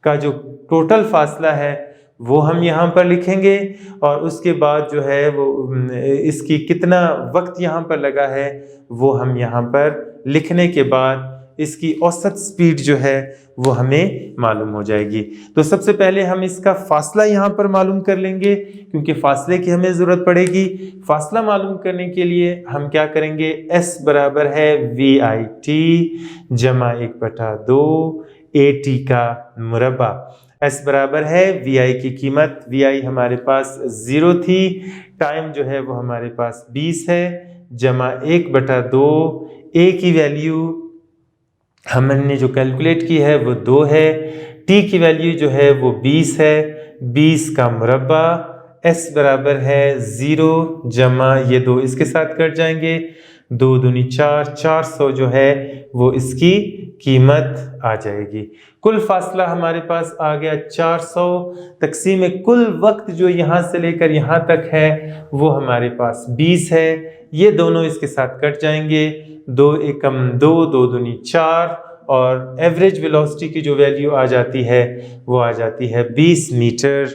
का जो टोटल फासला है वो हम यहाँ पर लिखेंगे और उसके बाद जो है वो इसकी कितना वक्त यहाँ पर लगा है वो हम यहाँ पर लिखने के बाद इसकी औसत स्पीड जो है वो हमें मालूम हो जाएगी। तो सबसे पहले हम इसका फासला यहाँ पर मालूम कर लेंगे क्योंकि फासले की हमें ज़रूरत पड़ेगी। फासला मालूम करने के लिए हम क्या करेंगे? S बराबर है VIT जमा 1/2 AT का मुरब्बा। S बराबर है VI की कीमत, VI हमारे पास 0 थी, टाइम जो है वो हमारे पास 20 है, जमा 1/2 A की वैल्यू हमने जो कैलकुलेट की है वो 2 है, T की वैल्यू जो है वो 20 है, 20 का मुरब्बा। S बराबर है 0 जमा ये 2 इसके साथ कट जाएंगे, 2 दूनी 4, 400 जो है वो इसकी कीमत आ जाएगी। कुल फासला हमारे पास आ गया 400 तकसीम कुल वक्त जो यहाँ से लेकर यहाँ तक है वो हमारे पास 20 है। ये दोनों इसके साथ कट जाएंगे, 2 एकम 2, 2 दूनी 4 और एवरेज वेलोसिटी की जो वैल्यू आ जाती है वो आ जाती है 20 मीटर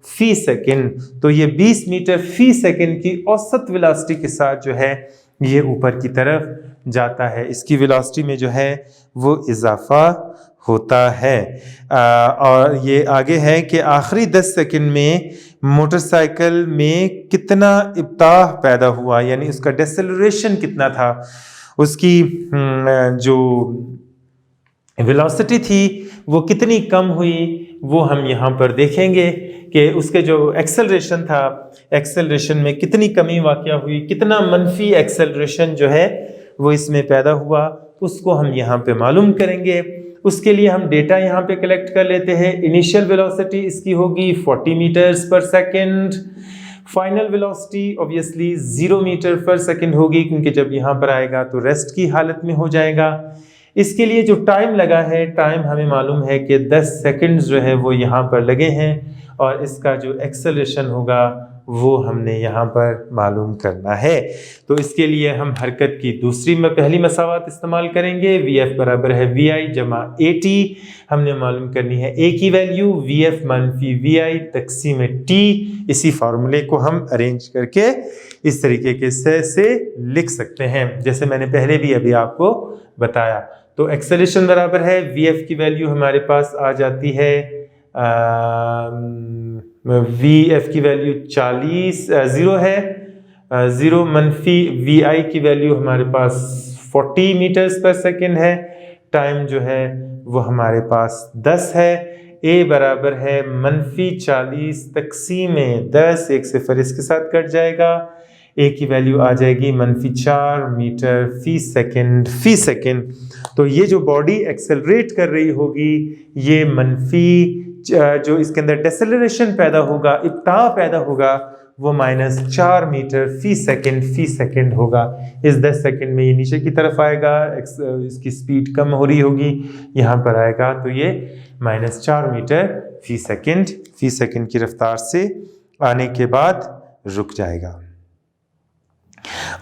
फी सेकंड। तो ये 20 मीटर फी सेकंड की औसत वेलोसिटी के साथ जो है ये ऊपर की तरफ जाता है। इसकी वेलोसिटी में जो है वो इजाफा होता है। और ये आगे है कि आखिरी 10 सेकंड में मोटरसाइकिल में कितना इब्ताह पैदा हुआ, यानी उसका डेसेलरेशन कितना था, उसकी जो वेलोसिटी थी वो कितनी कम हुई, वो हम यहाँ पर देखेंगे कि उसके जो एक्सेलरेशन था, एक्सेलरेशन में कितनी कमी वाक़या हुई, कितना मनफी एक्सेलरेशन जो है वो इसमें पैदा हुआ, उसको हम यहाँ पे मालूम करेंगे। उसके लिए हम डेटा यहाँ पे कलेक्ट कर लेते हैं। इनिशियल वेलोसिटी इसकी होगी 40 metres per second. Final velocity obviously 0 metre per second होगी, क्योंकि जब यहाँ पर आएगा तो रेस्ट की हालत में हो जाएगा। इसके लिए जो टाइम लगा है, टाइम हमें मालूम है कि 10 सेकंड्स जो है वो यहाँ पर लगे हैं, और इसका जो एक्सेलरेशन होगा वो हमने यहाँ पर मालूम करना है। तो इसके लिए हम हरकत की पहली मसावत इस्तेमाल करेंगे। VF बराबर है VI जमा AT। हमने मालूम करनी है A की वैल्यू, VF मनफी VI तकसीम T। इसी फार्मूले को हम अरेंज करके इस तरीके के से लिख सकते हैं, जैसे मैंने पहले भी अभी आपको बताया। तो एक्सेलरेशन बराबर है VF की वैल्यू हमारे पास आ जाती है VF की वैल्यू 0 है, 0 मनफी VI की वैल्यू हमारे पास 40 मीटर्स पर सेकंड है। टाइम जो है वो हमारे पास 10 है। A बराबर है मनफी 40 तकसीम 10, एक सिफर इसके साथ कट जाएगा। A की वैल्यू आ जाएगी मनफी 4 मीटर फी सेकंड। तो ये जो बॉडी एक्सेलरेट कर रही होगी, ये मनफी जो इसके अंदर डेसेलरेशन पैदा होगा, इब्ताह पैदा होगा, वो -4 मीटर फी सेकंड होगा। इस 10 सेकंड में ये नीचे की तरफ आएगा, इसकी स्पीड कम हो रही होगी, यहाँ पर आएगा तो ये -4 मीटर फी सेकंड की रफ्तार से आने के बाद रुक जाएगा।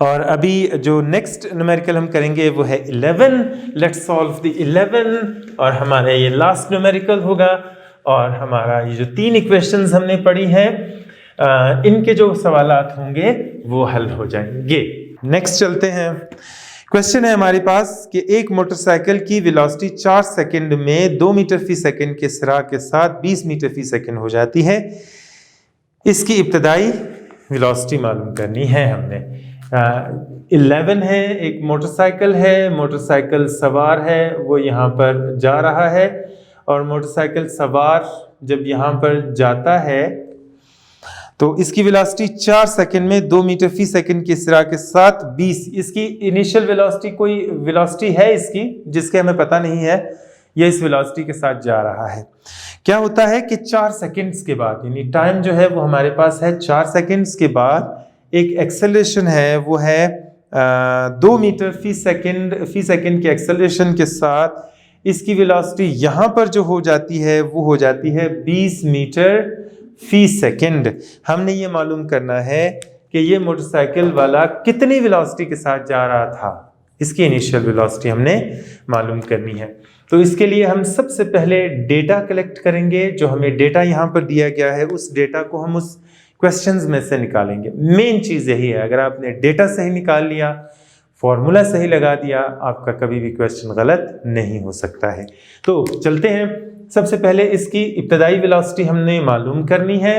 और अभी जो नेक्स्ट न्यूमेरिकल हम करेंगे वो है 11। लेट्स सॉल्व द 11, और हमारा ये लास्ट न्यूमेरिकल होगा। और हमारा ये जो 3 इक्वेशंस हमने पढ़ी हैं, इनके जो सवालात होंगे वो हल हो जाएंगे। नेक्स्ट चलते हैं। क्वेश्चन है हमारे पास कि एक मोटरसाइकिल की वेलोसिटी 4 सेकंड में 2 मीटर फी सेकंड के सरा के साथ 20 मीटर फी सेकंड हो जाती है। इसकी इब्तदाई वेलोसिटी मालूम करनी है हमने। 11 है, एक मोटरसाइकिल है, मोटरसाइकिल सवार है, वो यहाँ पर जा रहा है, और मोटरसाइकिल सवार जब यहाँ पर जाता है तो इसकी वेलोसिटी 4 सेकंड में 2 मीटर फी सेकंड की इस्तिरा के साथ 20, इसकी इनिशियल वेलोसिटी कोई वेलोसिटी है इसकी जिसके हमें पता नहीं है, ये इस वेलोसिटी के साथ जा रहा है। क्या होता है कि 4 सेकंड्स के बाद, यानी टाइम जो है वो हमारे पास है 4 सेकंड्स के बाद एक एक्सेलरेशन है, वो है 2 मीटर फी सेकंड के एक्सेलरेशन के साथ इसकी वेलोसिटी यहाँ पर जो हो जाती है वो हो जाती है 20 मीटर फी सेकंड। हमने ये मालूम करना है कि ये मोटरसाइकिल वाला कितनी वेलोसिटी के साथ जा रहा था, इसकी इनिशियल वेलोसिटी हमने मालूम करनी है। तो इसके लिए हम सबसे पहले डेटा कलेक्ट करेंगे। जो हमें डेटा यहाँ पर दिया गया है उस डेटा को हम उस क्वेश्चंस में से निकालेंगे। मेन चीज़ यही है, अगर आपने डेटा सही निकाल लिया, फॉर्मूला सही लगा दिया, आपका कभी भी क्वेश्चन गलत नहीं हो सकता है। तो चलते हैं। सबसे पहले इसकी इब्तदाई वेलोसिटी हमने मालूम करनी है।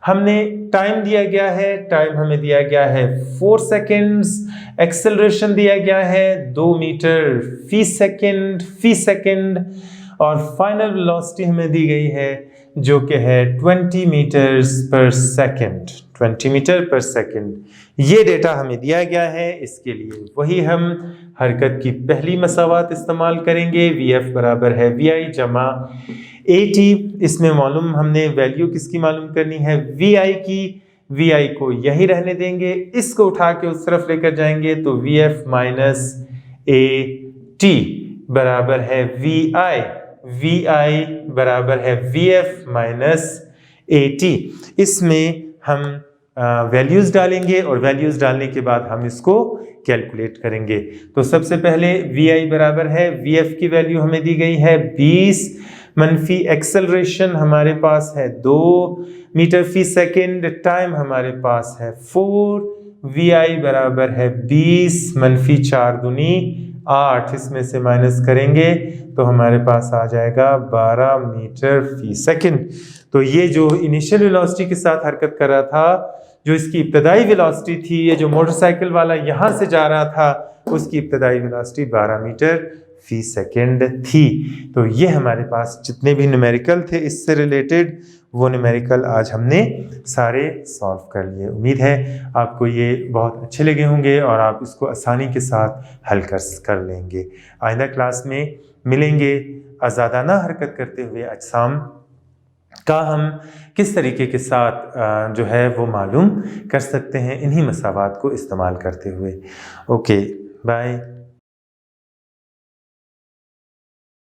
हमने टाइम दिया गया है, टाइम हमें दिया गया है 4 सेकेंड्स, एक्सेलरेशन दिया गया है 2 मीटर फी सेकेंड, और फाइनल वेलोसिटी हमें दी गई है जो कि है 20 मीटर्स पर सेकेंड, 20 मीटर पर सेकेंड। ये डेटा हमें दिया गया है। इसके लिए वही हम हरकत की पहली मसावत इस्तेमाल करेंगे। VF बराबर है VI जमा AT। इसमें मालूम हमने वैल्यू किसकी मालूम करनी है, VI की। VI को यही रहने देंगे, इसको उठा के उस तरफ लेकर जाएंगे तो VF माइनस AT बराबर है VI बराबर है VF माइनस AT। इसमें हम वैल्यूज़ डालेंगे और वैल्यूज़ डालने के बाद हम इसको कैलकुलेट करेंगे। तो सबसे पहले VI बराबर है, VF की वैल्यू हमें दी गई है 20 मनफी एक्सेलरेशन हमारे पास है 2 मीटर फी सेकेंड, टाइम हमारे पास है 4, VI बराबर है 20 मनफी 4 दूनी 8, इसमें से माइनस करेंगे तो हमारे पास आ जाएगा 12 मीटर फी सेकेंड। तो ये जो इनिशियल वेलोसिटी के साथ हरकत कर रहा था, जो इसकी इब्तदाई वेलोसिटी थी, ये जो मोटरसाइकिल वाला यहाँ से जा रहा था, उसकी इब्तदाई वेलोसिटी 12 मीटर फी सेकेंड थी। तो ये हमारे पास जितने भी न्यूमेरिकल थे इससे रिलेटेड, वो न्यूमेरिकल आज हमने सारे सॉल्व कर लिए। उम्मीद है आपको ये बहुत अच्छे लगे होंगे और आप इसको आसानी के साथ हल कर लेंगे। आइंदा क्लास में मिलेंगे। आज़ादाना हरकत करते हुए अजसाम का हम किस तरीके के साथ जो है वो मालूम कर सकते हैं इन्हीं मसावात को इस्तेमाल करते हुए। Okay, bye.